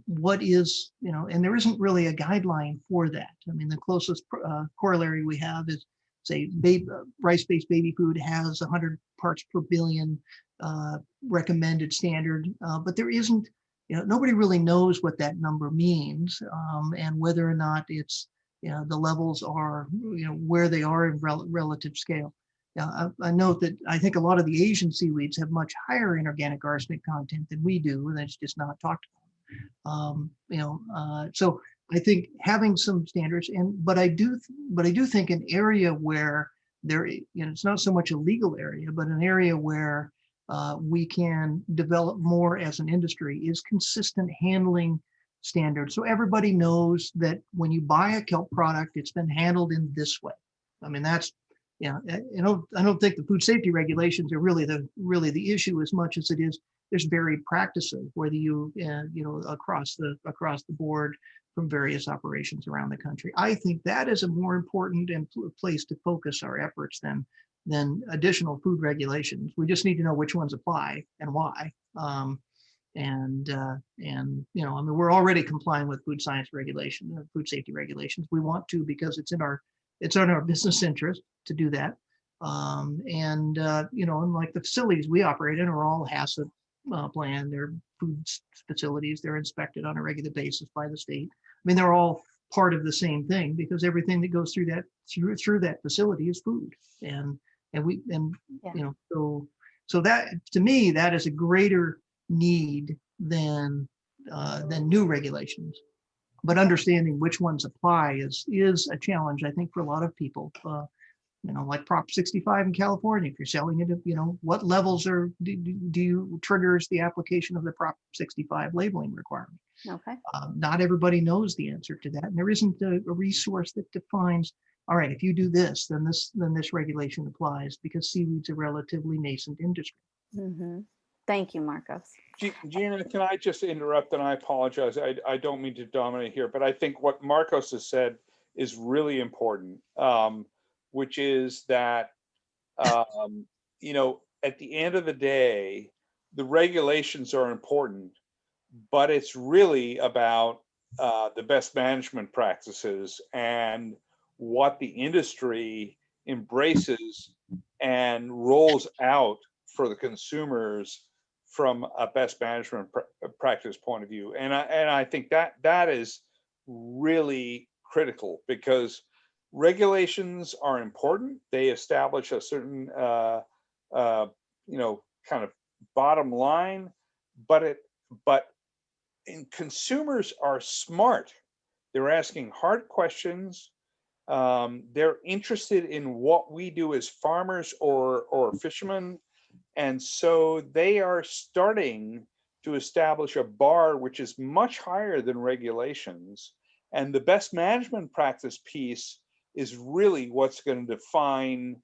What is, and there isn't really a guideline for that. I mean, the closest corollary we have is, say, rice-based baby food has 100 parts per billion recommended standard, but there isn't, nobody really knows what that number means, and whether or not it's, the levels are, where they are in relative scale. I note that I think a lot of the Asian seaweeds have much higher inorganic arsenic content than we do, and it's just not talked about. So I think having some standards, but I do think an area where there, it's not so much a legal area, but an area where we can develop more as an industry is consistent handling standards. So everybody knows that when you buy a kelp product, it's been handled in this way. I mean, that's, I don't think the food safety regulations are really the issue as much as it is there's varied practices, whether you across the board from various operations around the country. I think that is a more important and place to focus our efforts than additional food regulations. We just need to know which ones apply and why. I mean, we're already complying with food science regulation, food safety regulations. We want to because it's in our business interest to do that. And like the facilities we operate in are all HACCP plan. They're food facilities. They're inspected on a regular basis by the state. I mean, they're all part of the same thing because everything that goes through that facility is food. So that, to me, that is a greater need than new regulations. But understanding which ones apply is a challenge, I think, for a lot of people. Like Prop 65 in California, if you're selling it, what levels do you triggers the application of the Prop 65 labeling requirement? Okay. Not everybody knows the answer to that, and there isn't a resource that defines, all right, if you do this, then this regulation applies, because seaweed's a relatively nascent industry. Mm-hmm. Thank you, Marcos. Gina, can I just interrupt? And I apologize. I don't mean to dominate here, but I think what Marcos has said is really important, which is that, at the end of the day, the regulations are important, but it's really about the best management practices and what the industry embraces and rolls out for the consumers from a best management practice point of view. And I think that is really critical, because regulations are important. They establish a certain kind of bottom line, but consumers are smart. They're asking hard questions. They're interested in what we do as farmers or fishermen. And so they are starting to establish a bar which is much higher than regulations. And the best management practice piece is really what's going to define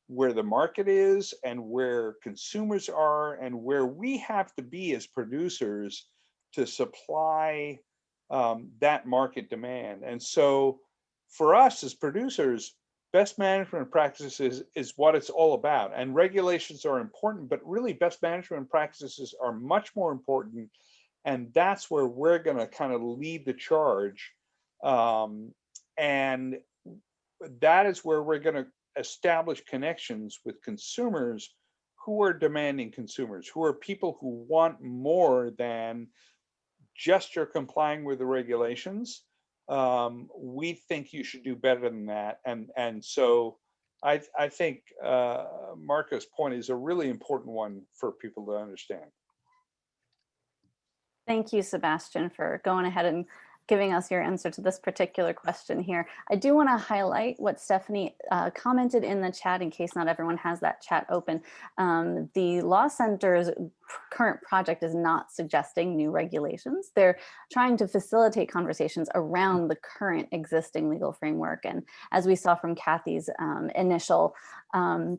where the market is and where consumers are and where we have to be as producers to supply that market demand. And so for us as producers, best management practices is what it's all about. And regulations are important, but really best management practices are much more important. And that's where we're going to kind of lead the charge. And that is where we're going to establish connections with consumers who are demanding consumers, who are people who want more than just you're complying with the regulations. We think you should do better than that. And so I think Marco's point is a really important one for people to understand. Thank you, Sebastian, for going ahead and giving us your answer to this particular question here. I do want to highlight what Stephanie commented in the chat, in case not everyone has that chat open. The Law Center's current project is not suggesting new regulations. They're trying to facilitate conversations around the current existing legal framework. And as we saw from Kathy's initial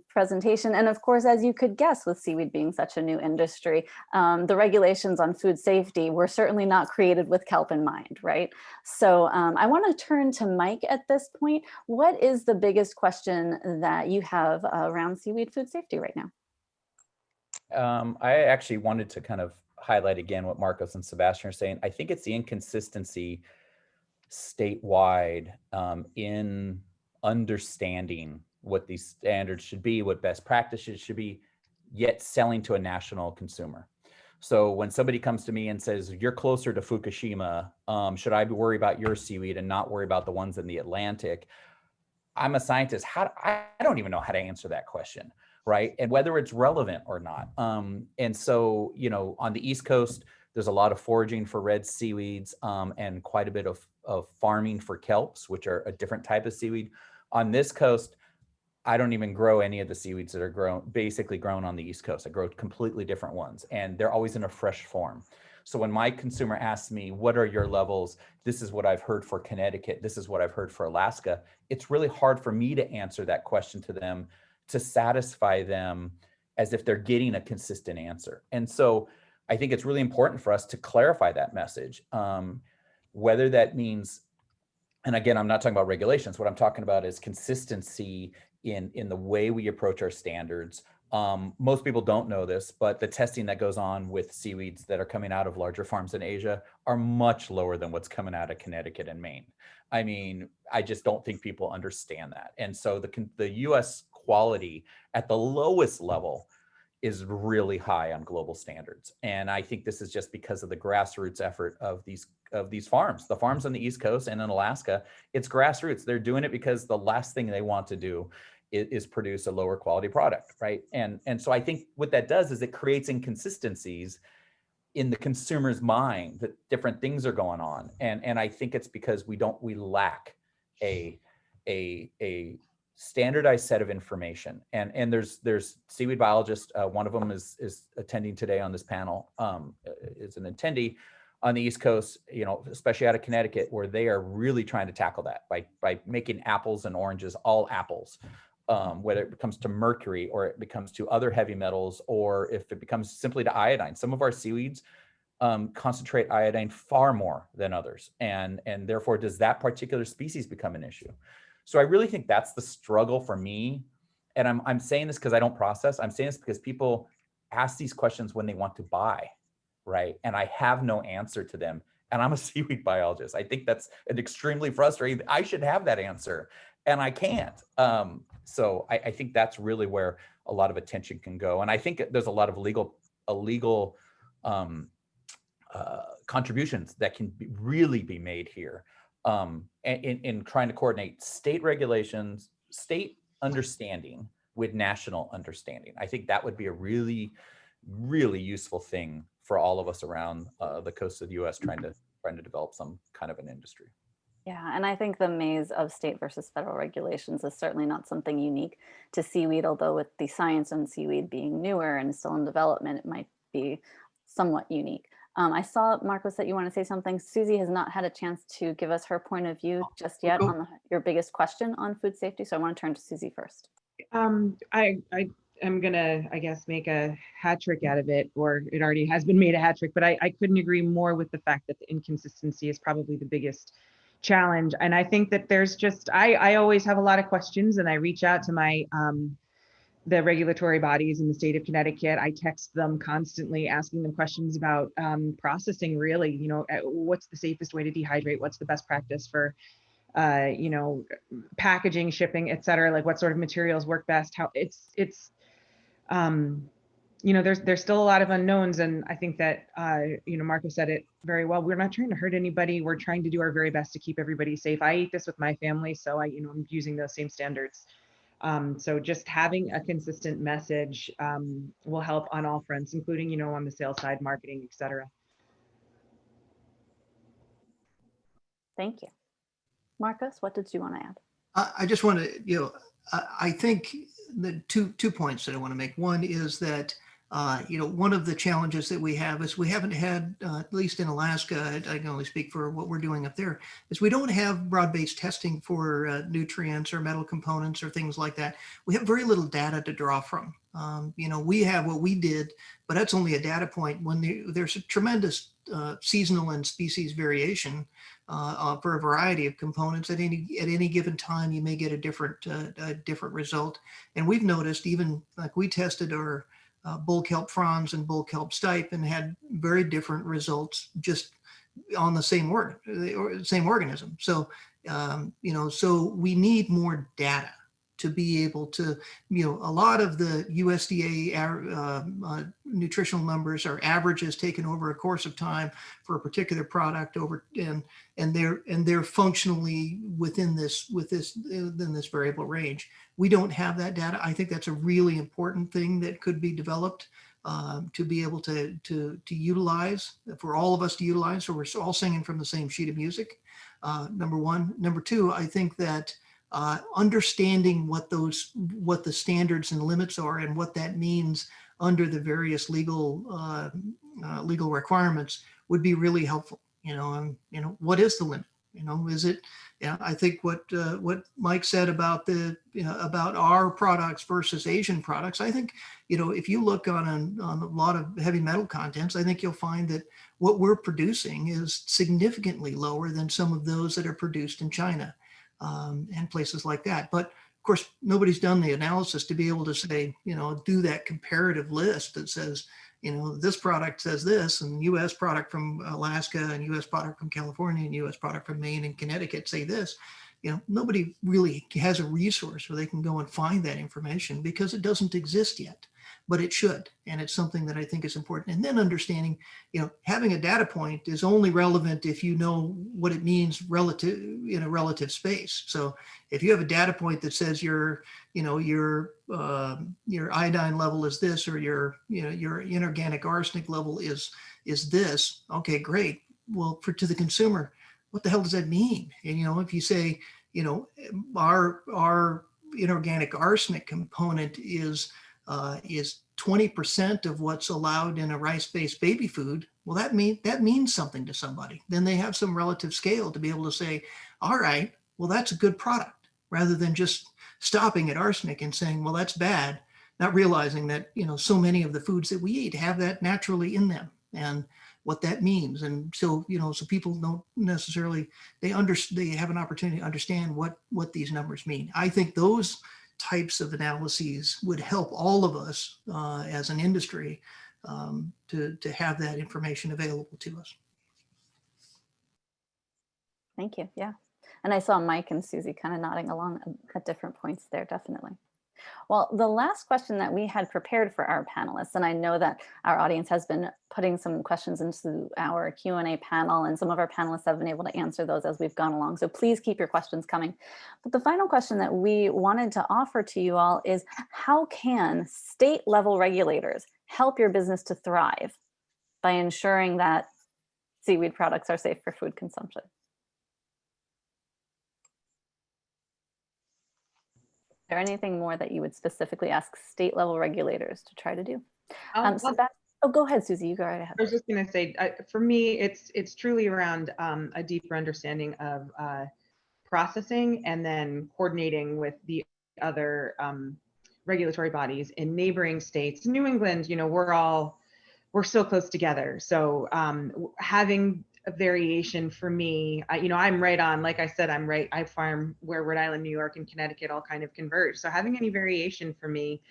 presentation, and of course, as you could guess, with seaweed being such a new industry, the regulations on food safety were certainly not created with kelp in mind, right? So I want to turn to Mike at this point. What is the biggest question that you have around seaweed food safety right now? I actually wanted to kind of highlight again what Marcos and Sebastian are saying. I think it's the inconsistency statewide in understanding what these standards should be, what best practices should be, yet selling to a national consumer. So when somebody comes to me and says, you're closer to Fukushima, should I worry about your seaweed and not worry about the ones in the Atlantic? I'm a scientist. I don't even know how to answer that question, right? And whether it's relevant or not. And so, you know, on the East Coast, there's a lot of foraging for red seaweeds and quite a bit of farming for kelps, which are a different type of seaweed. On this coast, I don't even grow any of the seaweeds that are basically grown on the East Coast. I grow completely different ones, and they're always in a fresh form. So when my consumer asks me, what are your levels? This is what I've heard for Connecticut. This is what I've heard for Alaska. It's really hard for me to answer that question to them to satisfy them as if they're getting a consistent answer. And so I think it's really important for us to clarify that message, whether that means, and again, I'm not talking about regulations. What I'm talking about is consistency in the way we approach our standards. Most people don't know this, but the testing that goes on with seaweeds that are coming out of larger farms in Asia are much lower than what's coming out of Connecticut and Maine. I mean, I just don't think people understand that. And so the US quality at the lowest level is really high on global standards. And I think this is just because of the grassroots effort of these farms, the farms on the East Coast and in Alaska. It's grassroots. They're doing it because the last thing they want to do is produce a lower quality product, right? And so I think what that does is it creates inconsistencies in the consumer's mind that different things are going on. And I think it's because we lack a standardized set of information. And there's seaweed biologists, one of them is attending today on this panel, is an attendee on the East Coast, you know, especially out of Connecticut, where they are really trying to tackle that by making apples and oranges all apples. Whether it becomes to mercury or it becomes to other heavy metals, or if it becomes simply to iodine. Some of our seaweeds concentrate iodine far more than others. And therefore, does that particular species become an issue? So I really think that's the struggle for me. And I'm saying this because I don't process. I'm saying this because people ask these questions when they want to buy, right? And I have no answer to them. And I'm a seaweed biologist. I think that's an extremely frustrating. I should have that answer, and I can't. So I think that's really where a lot of attention can go. And I think there's a lot of illegal contributions that can really be made here in trying to coordinate state regulations, state understanding with national understanding. I think that would be a really, really useful thing for all of us around the coast of the U.S. trying to develop some kind of an industry. Yeah, and I think the maze of state versus federal regulations is certainly not something unique to seaweed, although with the science on seaweed being newer and still in development, it might be somewhat unique. I saw, Marcos, that you want to say something. Susie has not had a chance to give us her point of view just yet on your biggest question on food safety, so I want to turn to Susie first. I am gonna, I guess, make a hat trick out of it, or it already has been made a hat trick, but I couldn't agree more with the fact that the inconsistency is probably the biggest challenge. And I think that there's just, I always have a lot of questions, and I reach out to my the regulatory bodies in the state of Connecticut. I text them constantly, asking them questions about processing, really, you know, what's the safest way to dehydrate? What's the best practice for, you know, packaging, shipping, et cetera? Like, what sort of materials work best? How it's you know, there's still a lot of unknowns. And I think that, you know, Marco said it very well. We're not trying to hurt anybody. We're trying to do our very best to keep everybody safe. I eat this with my family, so you know, I'm using those same standards. So just having a consistent message will help on all fronts, including, you know, on the sales side, marketing, et cetera. Thank you. Marcos, what did you want to add? I just want to, you know, I think the two points that I want to make. One is that, you know, one of the challenges that we have is we haven't had, at least in Alaska, I can only speak for what we're doing up there, is we don't have broad-based testing for nutrients or metal components or things like that. We have very little data to draw from. You know, we have what we did, but that's only a data point. When there's a tremendous seasonal and species variation for a variety of components at any given time, you may get a different result. And we've noticed, even like we tested our bull kelp fronds and bull kelp stipe and had very different results just on the same same organism. So, so we need more data to be able to, a lot of the USDA nutritional numbers are averages taken over a course of time for a particular product and they're functionally within this variable range. We don't have that data. I think that's a really important thing that could be developed to be able to utilize, for all of us to utilize, so we're all singing from the same sheet of music. Number one. Number two, I think that understanding what the standards and limits are and what that means under the various legal requirements would be really helpful. What is the limit? Is it? I think what Mike said about about our products versus Asian products. I think if you look on a lot of heavy metal contents, I think you'll find that what we're producing is significantly lower than some of those that are produced in China. And places like that. But of course, nobody's done the analysis to be able to say, do that comparative list that says, this product says this, and US product from Alaska and US product from California and US product from Maine and Connecticut say this. Nobody really has a resource where they can go and find that information because it doesn't exist yet, but it should. And it's something that I think is important. And then understanding, having a data point is only relevant if you know what it means relative in a relative space. So if you have a data point that says your iodine level is this, or your inorganic arsenic level is this, okay, great. Well, to the consumer, what the hell does that mean? And if you say, our inorganic arsenic component is 20% of what's allowed in a rice-based baby food, well, that means something to somebody. Then they have some relative scale to be able to say, all right, well, that's a good product, rather than just stopping at arsenic and saying, well, that's bad, not realizing that, so many of the foods that we eat have that naturally in them and what that means. And so, so people don't necessarily, they have an opportunity to understand what these numbers mean. I think those types of analyses would help all of us as an industry to have that information available to us. Thank you. Yeah. And I saw Mike and Susie kind of nodding along at different points there, definitely. Well, the last question that we had prepared for our panelists, and I know that our audience has been putting some questions into our Q&A panel, and some of our panelists have been able to answer those as we've gone along. So please keep your questions coming. But the final question that we wanted to offer to you all is, how can state-level regulators help your business to thrive by ensuring that seaweed products are safe for food consumption? Is there anything more that you would specifically ask state-level regulators to try to do? Oh, go ahead, Susie. You go right ahead. I was just going to say, for me, it's truly around a deeper understanding of processing and then coordinating with the other regulatory bodies in neighboring states. New England, we're so close together. So having a variation for me, I'm right on, like I said, I farm where Rhode Island, New York, and Connecticut all kind of converge. So having any variation for me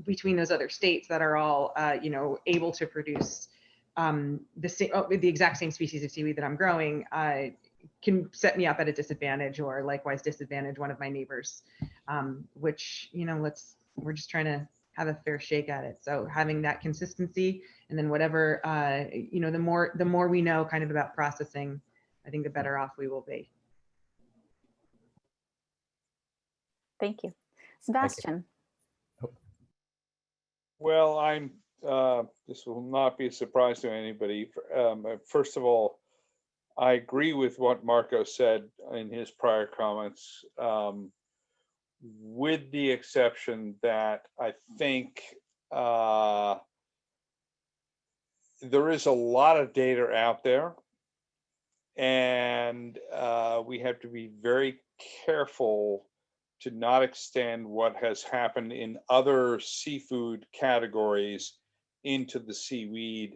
between those other states that are all, able to produce the exact same species of seaweed that I'm growing can set me up at a disadvantage, or likewise disadvantage one of my neighbors, which, we're just trying to have a fair shake at it. So having that consistency, and then whatever, the more we know kind of about processing, I think the better off we will be. Thank you. Sebastian. Well, this will not be a surprise to anybody. First of all, I agree with what Marco said in his prior comments, with the exception that I think there is a lot of data out there, and we have to be very careful to not extend what has happened in other seafood categories into the seaweed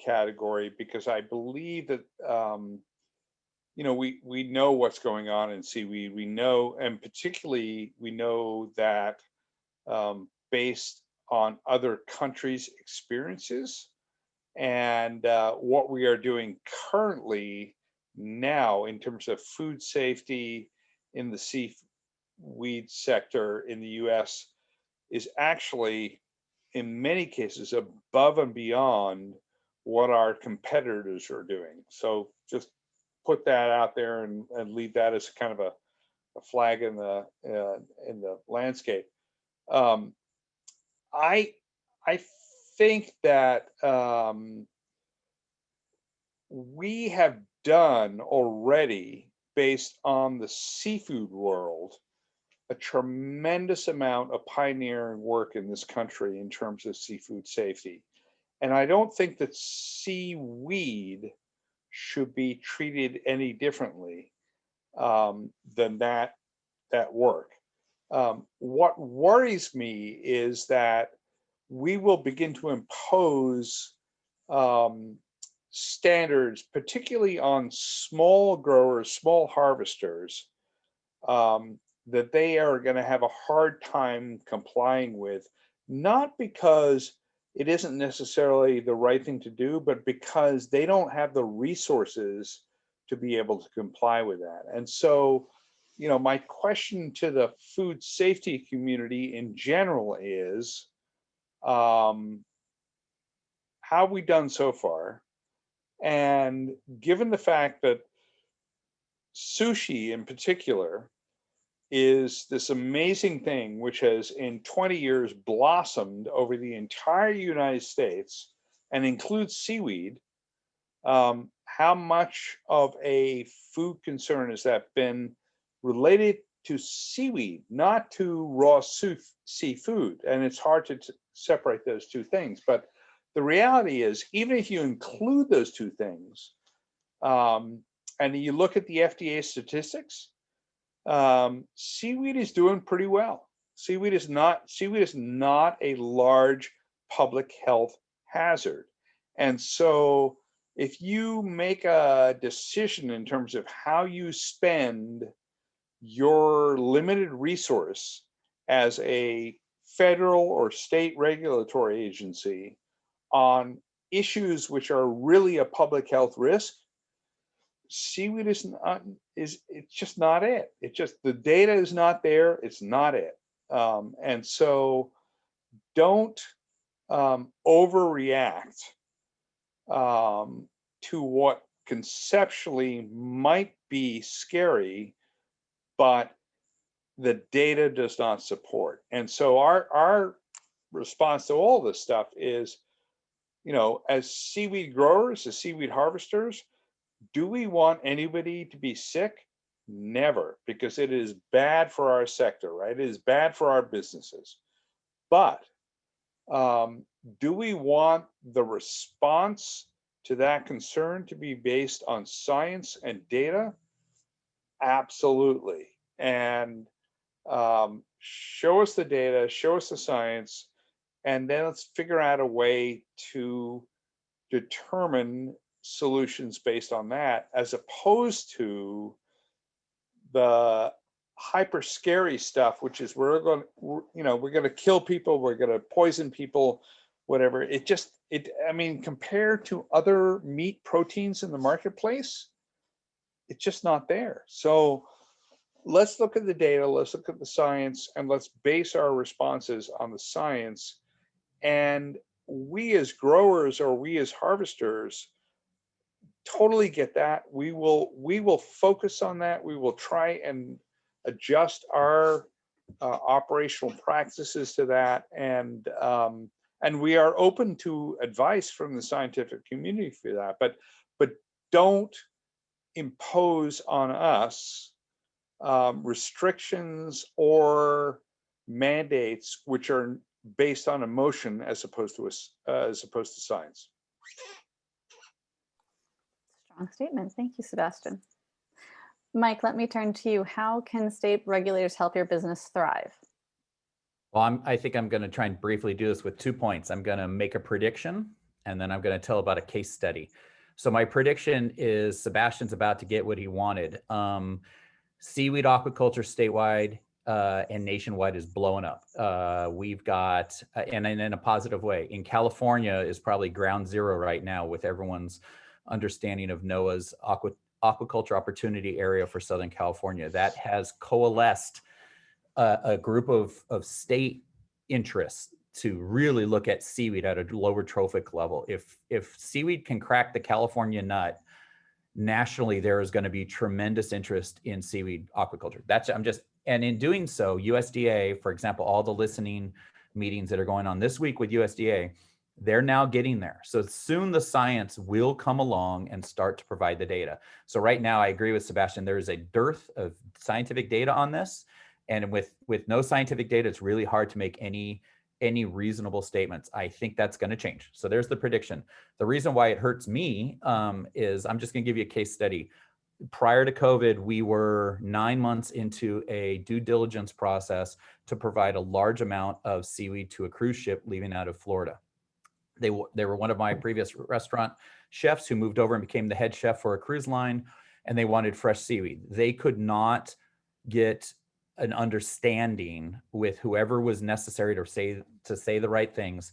category, because I believe that we know what's going on in seaweed. We know, and particularly we know that based on other countries' experiences and what we are doing currently now in terms of food safety in the seaweed sector in the US is actually, in many cases, above and beyond what our competitors are doing. So just put that out there and leave that as kind of a flag in the landscape. I think that we have done already, based on the seafood world, a tremendous amount of pioneering work in this country in terms of seafood safety. And I don't think that seaweed should be treated any differently than that work. What worries me is that we will begin to impose standards, particularly on small growers, small harvesters, that they are going to have a hard time complying with, not because it isn't necessarily the right thing to do, but because they don't have the resources to be able to comply with that. And so, you know, my question to the food safety community in general is, how have we done so far? And given the fact that sushi in particular is this amazing thing which has in 20 years blossomed over the entire United States and includes seaweed, how much of a food concern has that been related to seaweed, not to raw seafood? And it's hard to separate those two things. But the reality is, even if you include those two things, and you look at the FDA statistics, seaweed is doing pretty well. Seaweed is not a large public health hazard. And so if you make a decision in terms of how you spend your limited resource as a federal or state regulatory agency on issues which are really a public health risk, seaweed is it's just not it. It just, the data is not there. It's not it. And so don't overreact to what conceptually might be scary, but the data does not support. And so our response to all this stuff is, you know, as seaweed growers, as seaweed harvesters, do we want anybody to be sick? Never, because it is bad for our sector, right? It is bad for our businesses. But do we want the response to that concern to be based on science and data? Absolutely. And show us the data, show us the science, and then let's figure out a way to determine solutions based on that, as opposed to the hyper scary stuff, which is we're going to kill people, we're going to poison people, whatever. I mean, compared to other meat proteins in the marketplace, it's just not there. So let's look at the data, let's look at the science, and let's base our responses on the science. And we as growers, or we as harvesters, totally get that. We will focus on that. We will try and adjust our operational practices to that, and we are open to advice from the scientific community for that. But don't impose on us restrictions or mandates which are based on emotion as opposed to science. Strong statement. Thank you, Sebastian. Mike, let me turn to you. How can state regulators help your business thrive? Well, I think I'm going to try and briefly do this with 2 points. I'm going to make a prediction, and then I'm going to tell about a case study. So my prediction is Sebastian's about to get what he wanted. Seaweed aquaculture statewide and nationwide is blowing up. We've got, and in a positive way, in California is probably ground zero right now with everyone's understanding of NOAA's aquaculture opportunity area for Southern California. That has coalesced a group of state interests to really look at seaweed at a lower trophic level. If seaweed can crack the California nut, nationally, there is going to be tremendous interest in seaweed aquaculture. And in doing so, USDA, for example, all the listening meetings that are going on this week with USDA, they're now getting there. So soon the science will come along and start to provide the data. So right now, I agree with Sebastian, there is a dearth of scientific data on this. And with no scientific data, it's really hard to make any reasonable statements. I think that's going to change. So there's the prediction. The reason why it hurts me is I'm just going to give you a case study. Prior to COVID, we were 9 months into a due diligence process to provide a large amount of seaweed to a cruise ship leaving out of Florida. They were one of my previous restaurant chefs who moved over and became the head chef for a cruise line, and they wanted fresh seaweed. They could not get an understanding with whoever was necessary to say the right things,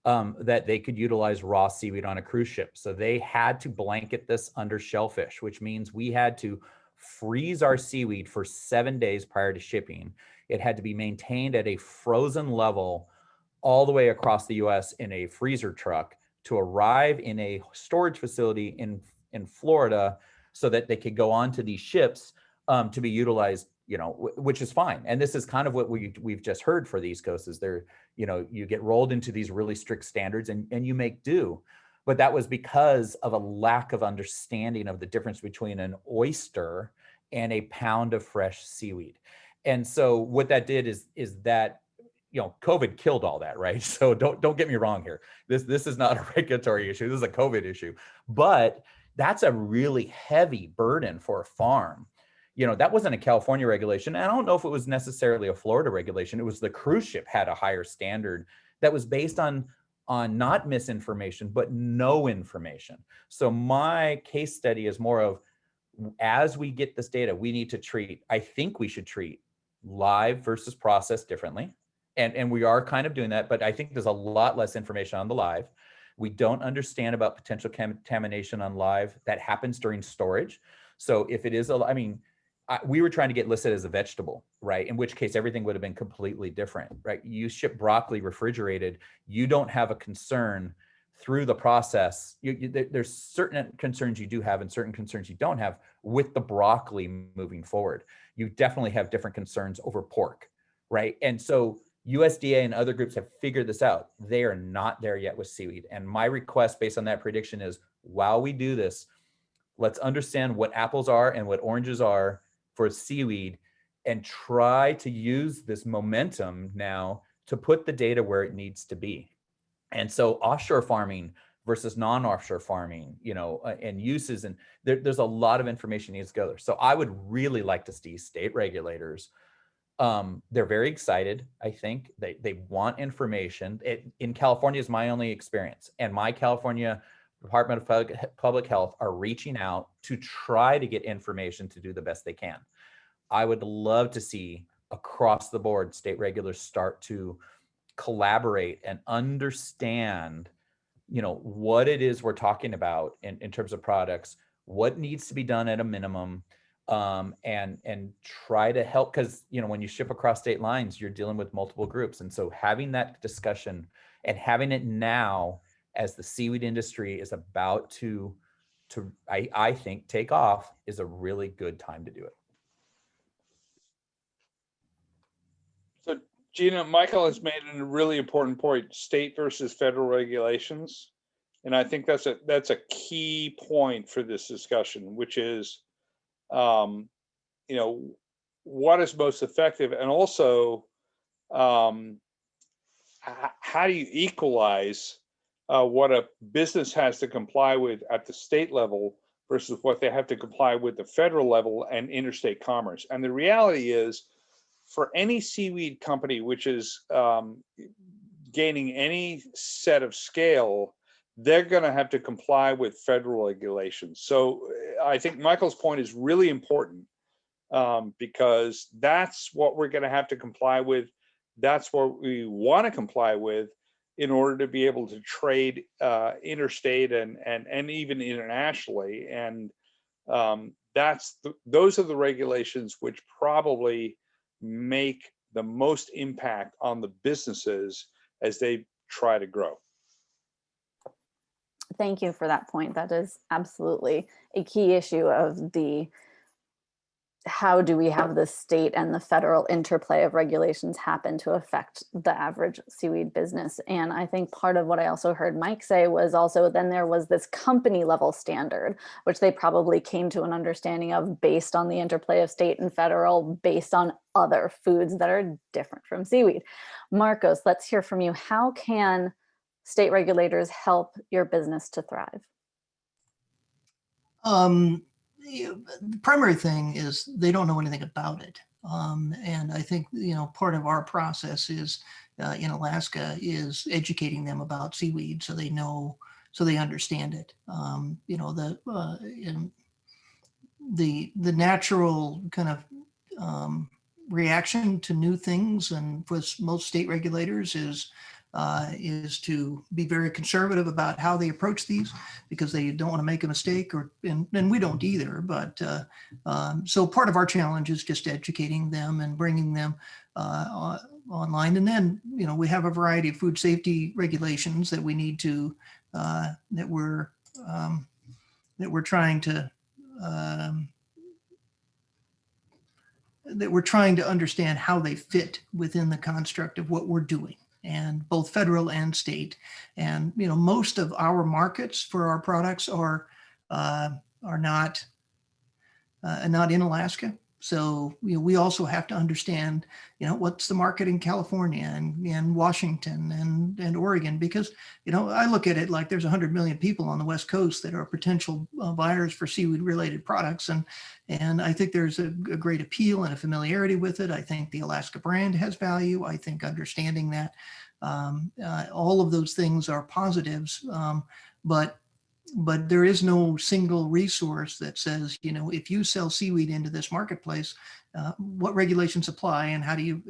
that they could utilize raw seaweed on a cruise ship. So they had to blanket this under shellfish, which means we had to freeze our seaweed for 7 days prior to shipping. It had to be maintained at a frozen level all the way across the US in a freezer truck to arrive in a storage facility in Florida so that they could go on to these ships to be utilized, which is fine. And this is kind of what we've just heard for the East Coast is you get rolled into these really strict standards and you make do. But that was because of a lack of understanding of the difference between an oyster and a pound of fresh seaweed. And so what that did is that, COVID killed all that, right? So don't get me wrong here. This is not a regulatory issue. This is a COVID issue, but that's a really heavy burden for a farm. That wasn't a California regulation. And I don't know if it was necessarily a Florida regulation. It was the cruise ship had a higher standard that was based on not misinformation, but no information. So my case study is more of, as we get this data, I think we should treat live versus processed differently. And we are kind of doing that, but I think there's a lot less information on the live. We don't understand about potential contamination on live that happens during storage. So if it is, we were trying to get listed as a vegetable, right? In which case everything would have been completely different, right? You ship broccoli refrigerated, you don't have a concern through the process. There's certain concerns you do have and certain concerns you don't have with the broccoli moving forward. You definitely have different concerns over pork, right? And so USDA and other groups have figured this out. They are not there yet with seaweed. And my request based on that prediction is, while we do this, let's understand what apples are and what oranges are for seaweed and try to use this momentum now to put the data where it needs to be. And so offshore farming versus non-offshore farming, and uses, and there's a lot of information needs to go there. So I would really like to see state regulators. They're very excited. I think they want information. In California is my only experience, and my California Department of Public Health are reaching out to try to get information to do the best they can. I would love to see across the board state regulators start to collaborate and understand, what it is we're talking about in terms of products, what needs to be done at a minimum, and try to help, because when you ship across state lines, you're dealing with multiple groups. And so having that discussion and having it now as the seaweed industry is about to I think take off is a really good time to do it. So Gina, Michael has made a really important point, state versus federal regulations. And I think that's a key point for this discussion, which is, what is most effective, and also how do you equalize what a business has to comply with at the state level versus what they have to comply with the federal level and interstate commerce. And the reality is, for any seaweed company which is gaining any set of scale, they're going to have to comply with federal regulations. So I think Michael's point is really important, because that's what we're going to have to comply with. That's what we want to comply with in order to be able to trade interstate and even internationally. And those are the regulations which probably make the most impact on the businesses as they try to grow. Thank you for that point. That is absolutely a key issue of how do we have the state and the federal interplay of regulations happen to affect the average seaweed business. And I think part of what I also heard Mike say was also then there was this company level standard, which they probably came to an understanding of based on the interplay of state and federal, based on other foods that are different from seaweed. Marcos, let's hear from you. How can state regulators help your business to thrive? The primary thing is they don't know anything about it. And I think, part of our process is in Alaska is educating them about seaweed so they know, so they understand it. The natural kind of reaction to new things and for most state regulators is to be very conservative about how they approach these because they don't want to make a mistake, and we don't either. But so part of our challenge is just educating them and bringing them online. And then, we have a variety of food safety regulations that we need to, that we're trying to understand how they fit within the construct of what we're doing, and both federal and state. And most of our markets for our products are not in Alaska. So we also have to understand what's the market in California and Washington and Oregon, because I look at it like there's 100 million people on the West Coast that are potential buyers for seaweed related products, and I think there's a great appeal and a familiarity with it. I think the Alaska brand has value. I think understanding that all of those things are positives, but there is no single resource that says, if you sell seaweed into this marketplace, what regulations apply and how do you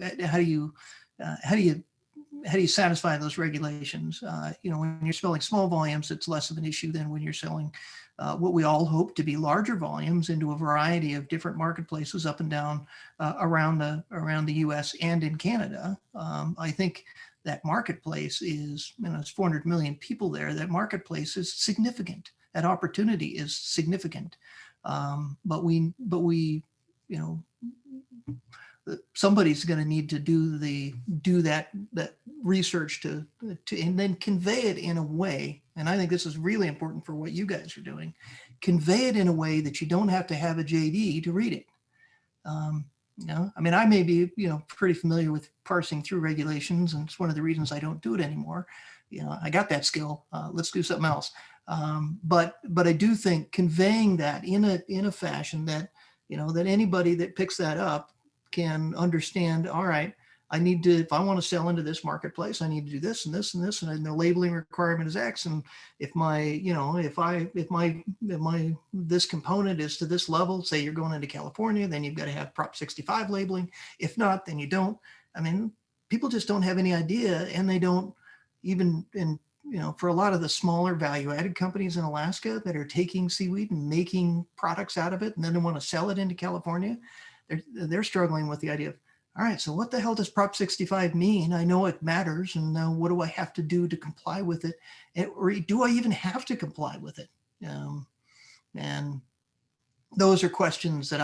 satisfy those regulations? When you're selling small volumes, it's less of an issue than when you're selling what we all hope to be larger volumes into a variety of different marketplaces up and down around the U.S. and in Canada. I think that marketplace is, it's 400 million people there. That marketplace is significant. That opportunity is significant. But we, somebody's going to need to do that research to and then convey it in a way. And I think this is really important for what you guys are doing. Convey it in a way that you don't have to have a JD to read it. I may be, pretty familiar with parsing through regulations, and it's one of the reasons I don't do it anymore. I got that skill. Let's do something else. But I do think conveying that in a fashion that, that anybody that picks that up can understand. All right, I need to, if I want to sell into this marketplace, I need to do this and this and this, and the labeling requirement is X. And if this component is to this level, say you're going into California, then you've got to have Prop 65 labeling. If not, then you don't. People just don't have any idea, and they don't even, for a lot of the smaller value-added companies in Alaska that are taking seaweed and making products out of it, and then they want to sell it into California, they're struggling with the idea of, all right, so what the hell does Prop 65 mean? I know it matters, and now what do I have to do to comply with it? Or do I even have to comply with it? And those are questions that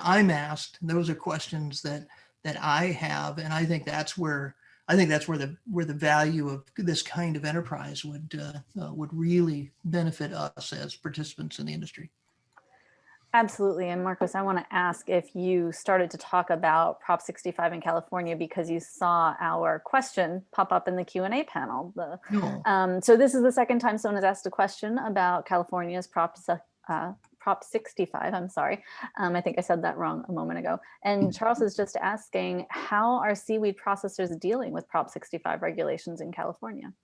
I'm asked. Those are questions that I have, and I think that's where the value of this kind of enterprise would really benefit us as participants in the industry. Absolutely. And Marcos, I want to ask if you started to talk about Prop 65 in California because you saw our question pop up in the Q&A panel. No. So this is the second time someone has asked a question about California's Prop 65. I'm sorry. I think I said that wrong a moment ago. And Charles is just asking, how are seaweed processors dealing with Prop 65 regulations in California?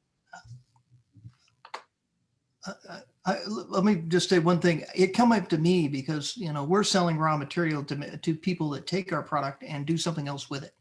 Let me just say one thing. It come up to me because, we're selling raw material to people that take our product and do something else with it.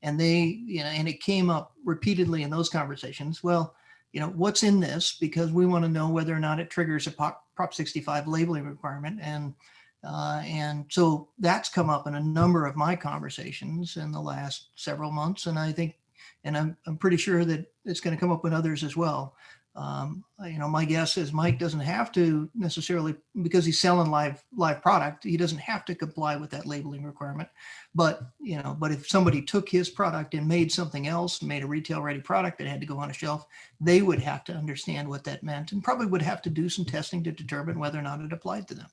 And and it came up repeatedly in those conversations. Well, what's in this? Because we want to know whether or not it triggers a Prop 65 labeling requirement. And so that's come up in a number of my conversations in the last several months. And I think, and I'm pretty sure that it's going to come up with others as well. My guess is Mike doesn't have to necessarily, because he's selling live product, he doesn't have to comply with that labeling requirement. But if somebody took his product and made something else, made a retail ready product that had to go on a shelf, they would have to understand what that meant and probably would have to do some testing to determine whether or not it applied to them.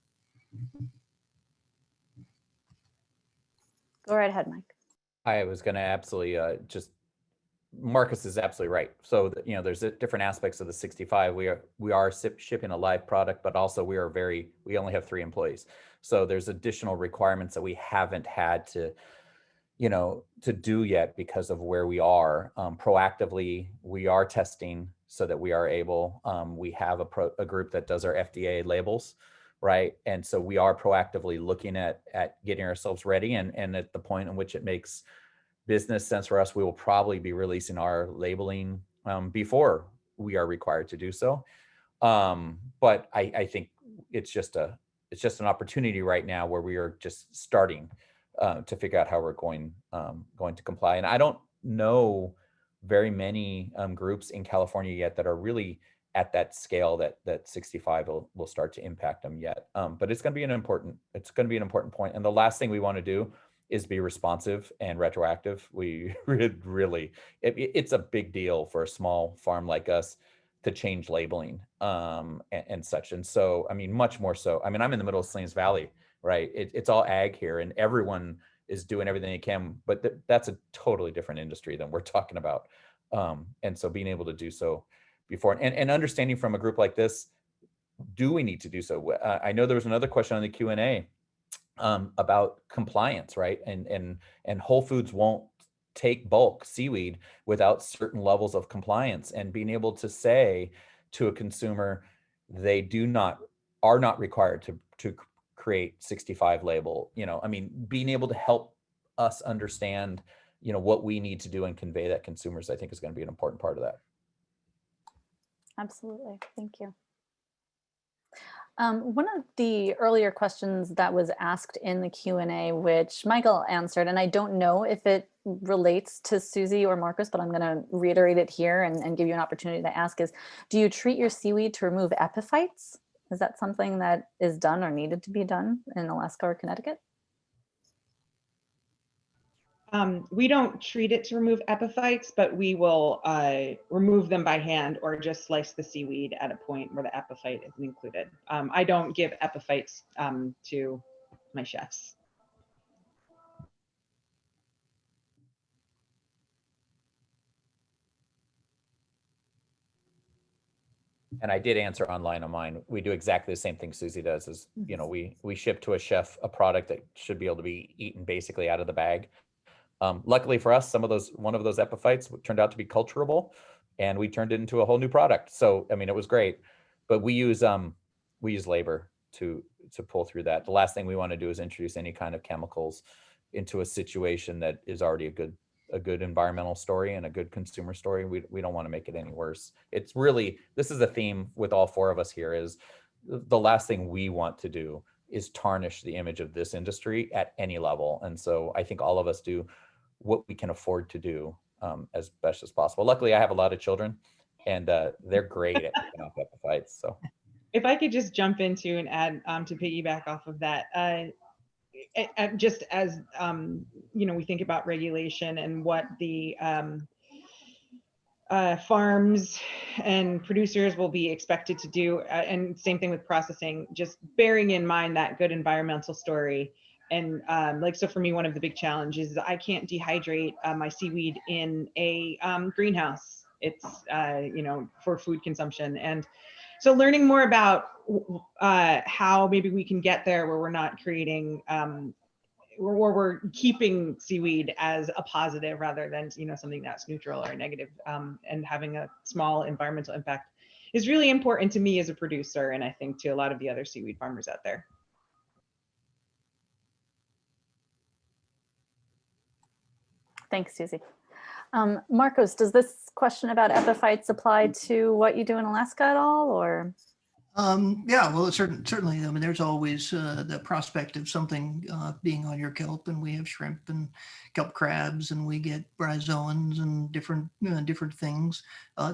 Go right ahead, Mike. I was going to absolutely Marcus is absolutely right. So, there's different aspects of the 65. We are shipping a live product, but also we only have 3 employees. So there's additional requirements that we haven't had to do yet because of where we are. Proactively, we are testing so that we are able, we have a group that does our FDA labels, right? And so we are proactively looking at getting ourselves ready, and at the point in which it makes business sense for us, we will probably be releasing our labeling before we are required to do so. But I think it's just an opportunity right now where we are just starting to figure out how we're going to comply. And I don't know very many groups in California yet that are really at that scale that 65 will start to impact them yet. But it's going to be an important point. And the last thing we want to do is be responsive and retroactive. We really, it's a big deal for a small farm like us to change labeling and such. And so, much more so. I'm in the middle of Salinas Valley, right? It's all ag here, and everyone is doing everything they can, but that's a totally different industry than we're talking about. And so being able to do so before and understanding from a group like this, do we need to do so? I know there was another question on the Q&A about compliance, right? And Whole Foods won't take bulk seaweed without certain levels of compliance, and being able to say to a consumer, they are not required to create 65 label, being able to help us understand, what we need to do and convey that consumers, I think is going to be an important part of that. Absolutely. Thank you. One of the earlier questions that was asked in the Q&A, which Michael answered, and I don't know if it relates to Susie or Marcus, but I'm going to reiterate it here and give you an opportunity to ask, is, do you treat your seaweed to remove epiphytes? Is that something that is done or needed to be done in Alaska or Connecticut? We don't treat it to remove epiphytes, but we will remove them by hand or just slice the seaweed at a point where the epiphyte isn't included. I don't give epiphytes to my chefs. And I did answer online on mine. We do exactly the same thing Susie does. Is we ship to a chef a product that should be able to be eaten basically out of the bag. Luckily for us, one of those epiphytes turned out to be culturable, and we turned it into a whole new product. So it was great. But we use labor to pull through that. The last thing we want to do is introduce any kind of chemicals into a situation that is already a good environmental story and a good consumer story. We don't want to make it any worse. It's really, this is a theme with all 4 of us here, is the last thing we want to do is tarnish the image of this industry at any level. And so I think all of us do what we can afford to do as best as possible. Luckily, I have a lot of children, and they're great at picking off epiphytes. So if I could just jump into and add to piggyback off of that, just as we think about regulation and what the farms and producers will be expected to do, and same thing with processing, just bearing in mind that good environmental story. And so for me, one of the big challenges is I can't dehydrate my seaweed in a greenhouse. It's for food consumption. And so learning more about how maybe we can get there where we're not creating where we're keeping seaweed as a positive rather than something that's neutral or negative, and having a small environmental impact is really important to me as a producer, and I think to a lot of the other seaweed farmers out there. Thanks, Susie. Marcos, does this question about epiphytes apply to what you do in Alaska at all, or? Yeah, well, certainly. I mean, there's always the prospect of something being on your kelp, and we have shrimp and kelp crabs, and we get bryozoans and different things.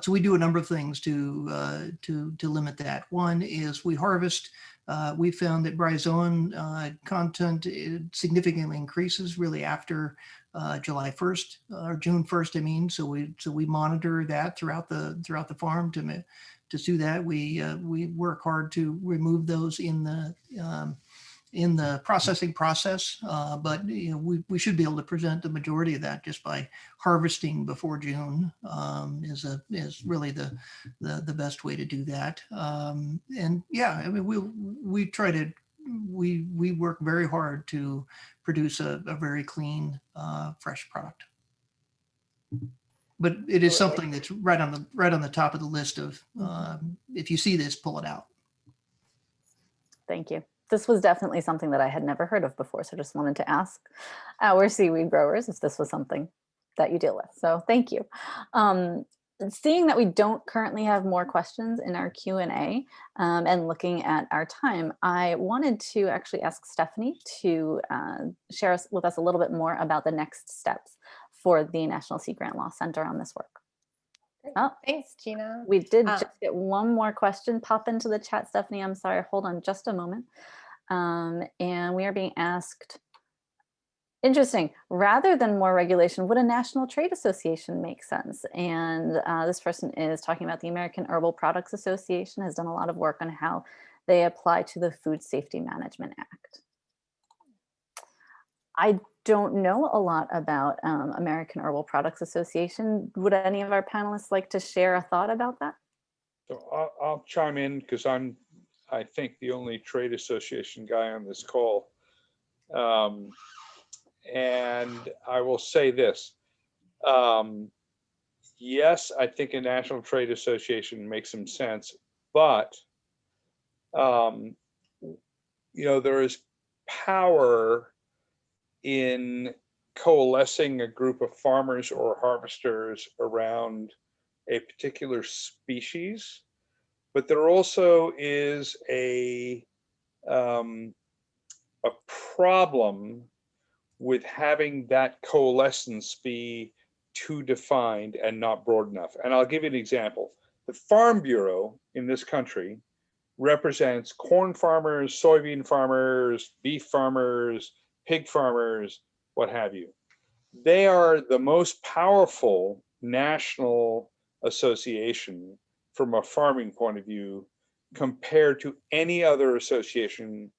So we do a number of things to limit that. One is we harvest. We found that bryozoan content significantly increases really after July 1st or June 1st. I mean, so we monitor that throughout the farm to do that. We work hard to remove those in the processing process, but we should be able to present the majority of that just by harvesting before June is really the best way to do that. And yeah, I mean we work very hard to produce a very clean, fresh product. But it is something that's right on the top of the list of if you see this, pull it out. Thank you. This was definitely something that I had never heard of before, so just wanted to ask our seaweed growers if this was something that you deal with. So thank you. Seeing that we don't currently have more questions in our Q&A and looking at our time, I wanted to actually ask Stephanie to share with us a little bit more about the next steps for the National Sea Grant Law Center on this work. Oh, thanks, Gina. We did just get one more question pop into the chat, Stephanie. I'm sorry, hold on just a moment. And we are being asked, interesting, rather than more regulation, would a national trade association make sense? And this person is talking about the American Herbal Products Association has done a lot of work on how they apply to the Food Safety Management Act. I don't know a lot about American Herbal Products Association. Would any of our panelists like to share a thought about that? So I'll chime in because I think the only trade association guy on this call. And I will say this. Yes, I think a national trade association makes some sense, but there is power in coalescing a group of farmers or harvesters around a particular species, but there also is a problem with having that coalescence be too defined and not broad enough. And I'll give you an example. The Farm Bureau in this country represents corn farmers, soybean farmers, beef farmers, pig farmers, what have you. They are the most powerful national association from a farming point of view compared to any other association,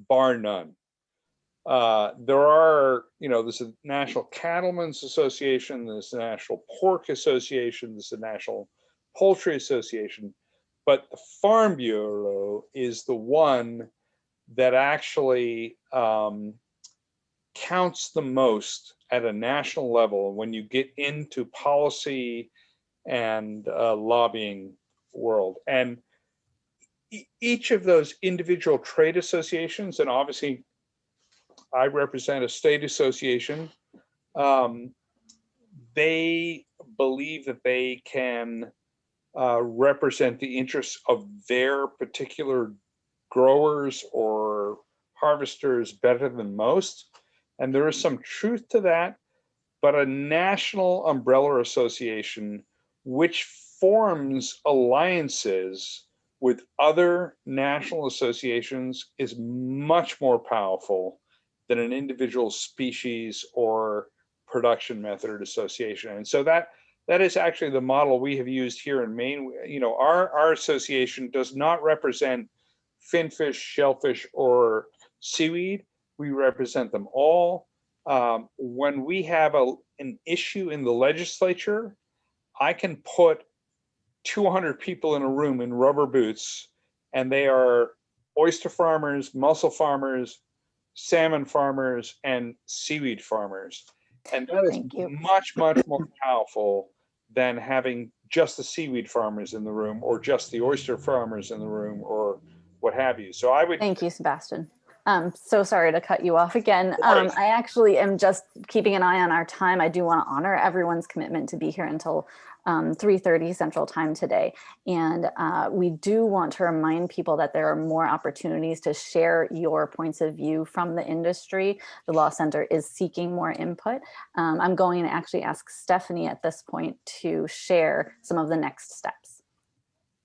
bar none. There are, there's a National Cattlemen's Association, there's a National Pork Association, there's a National Poultry Association, but the Farm Bureau is the one that actually counts the most at a national level when you get into policy and lobbying world. And each of those individual trade associations, and obviously I represent a state association, they believe that they can represent the interests of their particular growers or harvesters better than most. And there is some truth to that, but a national umbrella association which forms alliances with other national associations is much more powerful than an individual species or production method association. And so that is actually the model we have used here in Maine. Our association does not represent finfish, shellfish, or seaweed. We represent them all. When we have an issue in the legislature, I can put 200 people in a room in rubber boots, and they are oyster farmers, mussel farmers, salmon farmers, and seaweed farmers. And that is much, much more powerful than having just the seaweed farmers in the room or just the oyster farmers in the room or what have you. So I would. Thank you, Sebastian. So sorry to cut you off again. No worries. I actually am just keeping an eye on our time. I do want to honor everyone's commitment to be here until 3:30 Central Time today. And we do want to remind people that there are more opportunities to share your points of view from the industry. The Law Center is seeking more input. I'm going to actually ask Stephanie at this point to share some of the next steps.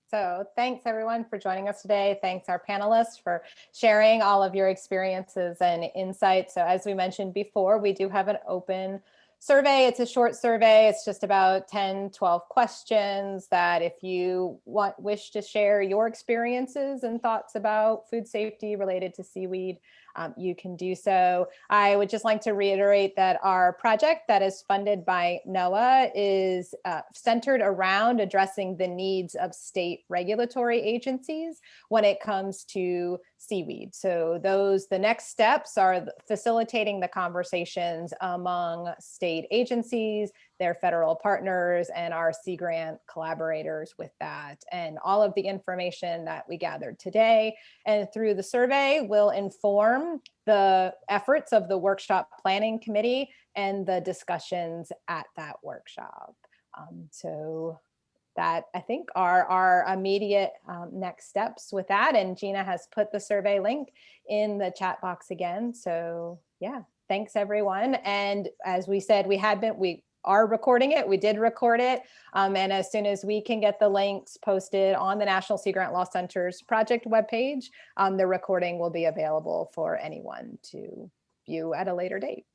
So thanks everyone for joining us today. Thanks our panelists for sharing all of your experiences and insights. So as we mentioned before, we do have an open survey. It's a short survey. It's just about 10, 12 questions that if you wish to share your experiences and thoughts about food safety related to seaweed, you can do so. I would just like to reiterate that our project that is funded by NOAA is centered around addressing the needs of state regulatory agencies when it comes to seaweed. So the next steps are facilitating the conversations among state agencies, their federal partners, and our Sea Grant collaborators with that. And all of the information that we gathered today and through the survey will inform the efforts of the workshop planning committee and the discussions at that workshop. So that I think are our immediate next steps with that. And Gina has put the survey link in the chat box again. So yeah, thanks everyone. And as we said, we are recording it. We did record it. And as soon as we can get the links posted on the National Sea Grant Law Center's project webpage, the recording will be available for anyone to view at a later date.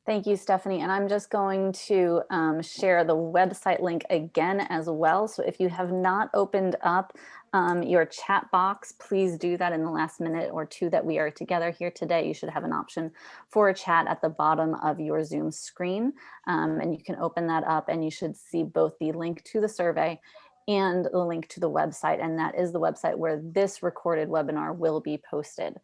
Thank you, Stephanie. And I'm just going to share the website link again as well. So if you have not opened up your chat box, please do that in the last minute or two that we are together here today. You should have an option for a chat at the bottom of your Zoom screen. And you can open that up and you should see both the link to the survey and the link to the website. And that is the website where this recorded webinar will be posted.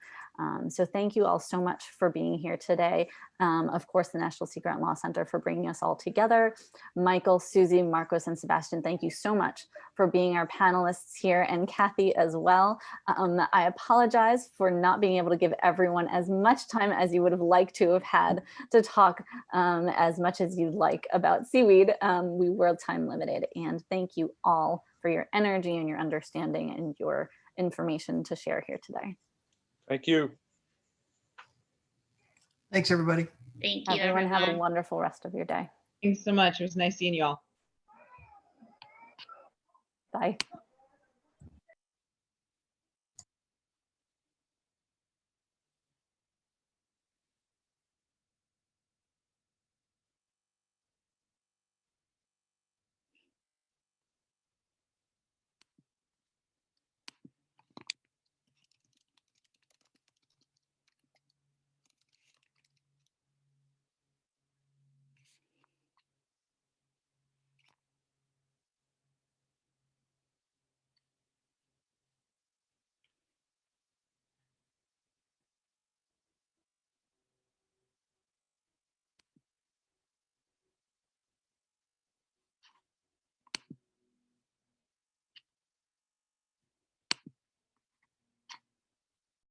So thank you all so much for being here today. Of course, the National Sea Grant Law Center for bringing us all together. Michael, Susie, Marcos, and Sebastian, thank you so much for being our panelists here, and Kathy as well. I apologize for not being able to give everyone as much time as you would have liked to have had to talk as much as you'd like about seaweed. We were time limited, and thank you all for your energy and your understanding and your information to share here today. Thank you. Thanks, everybody. Thank you, Everyone have a everyone. wonderful rest of your day. Thanks so much. It was nice seeing you all. Bye.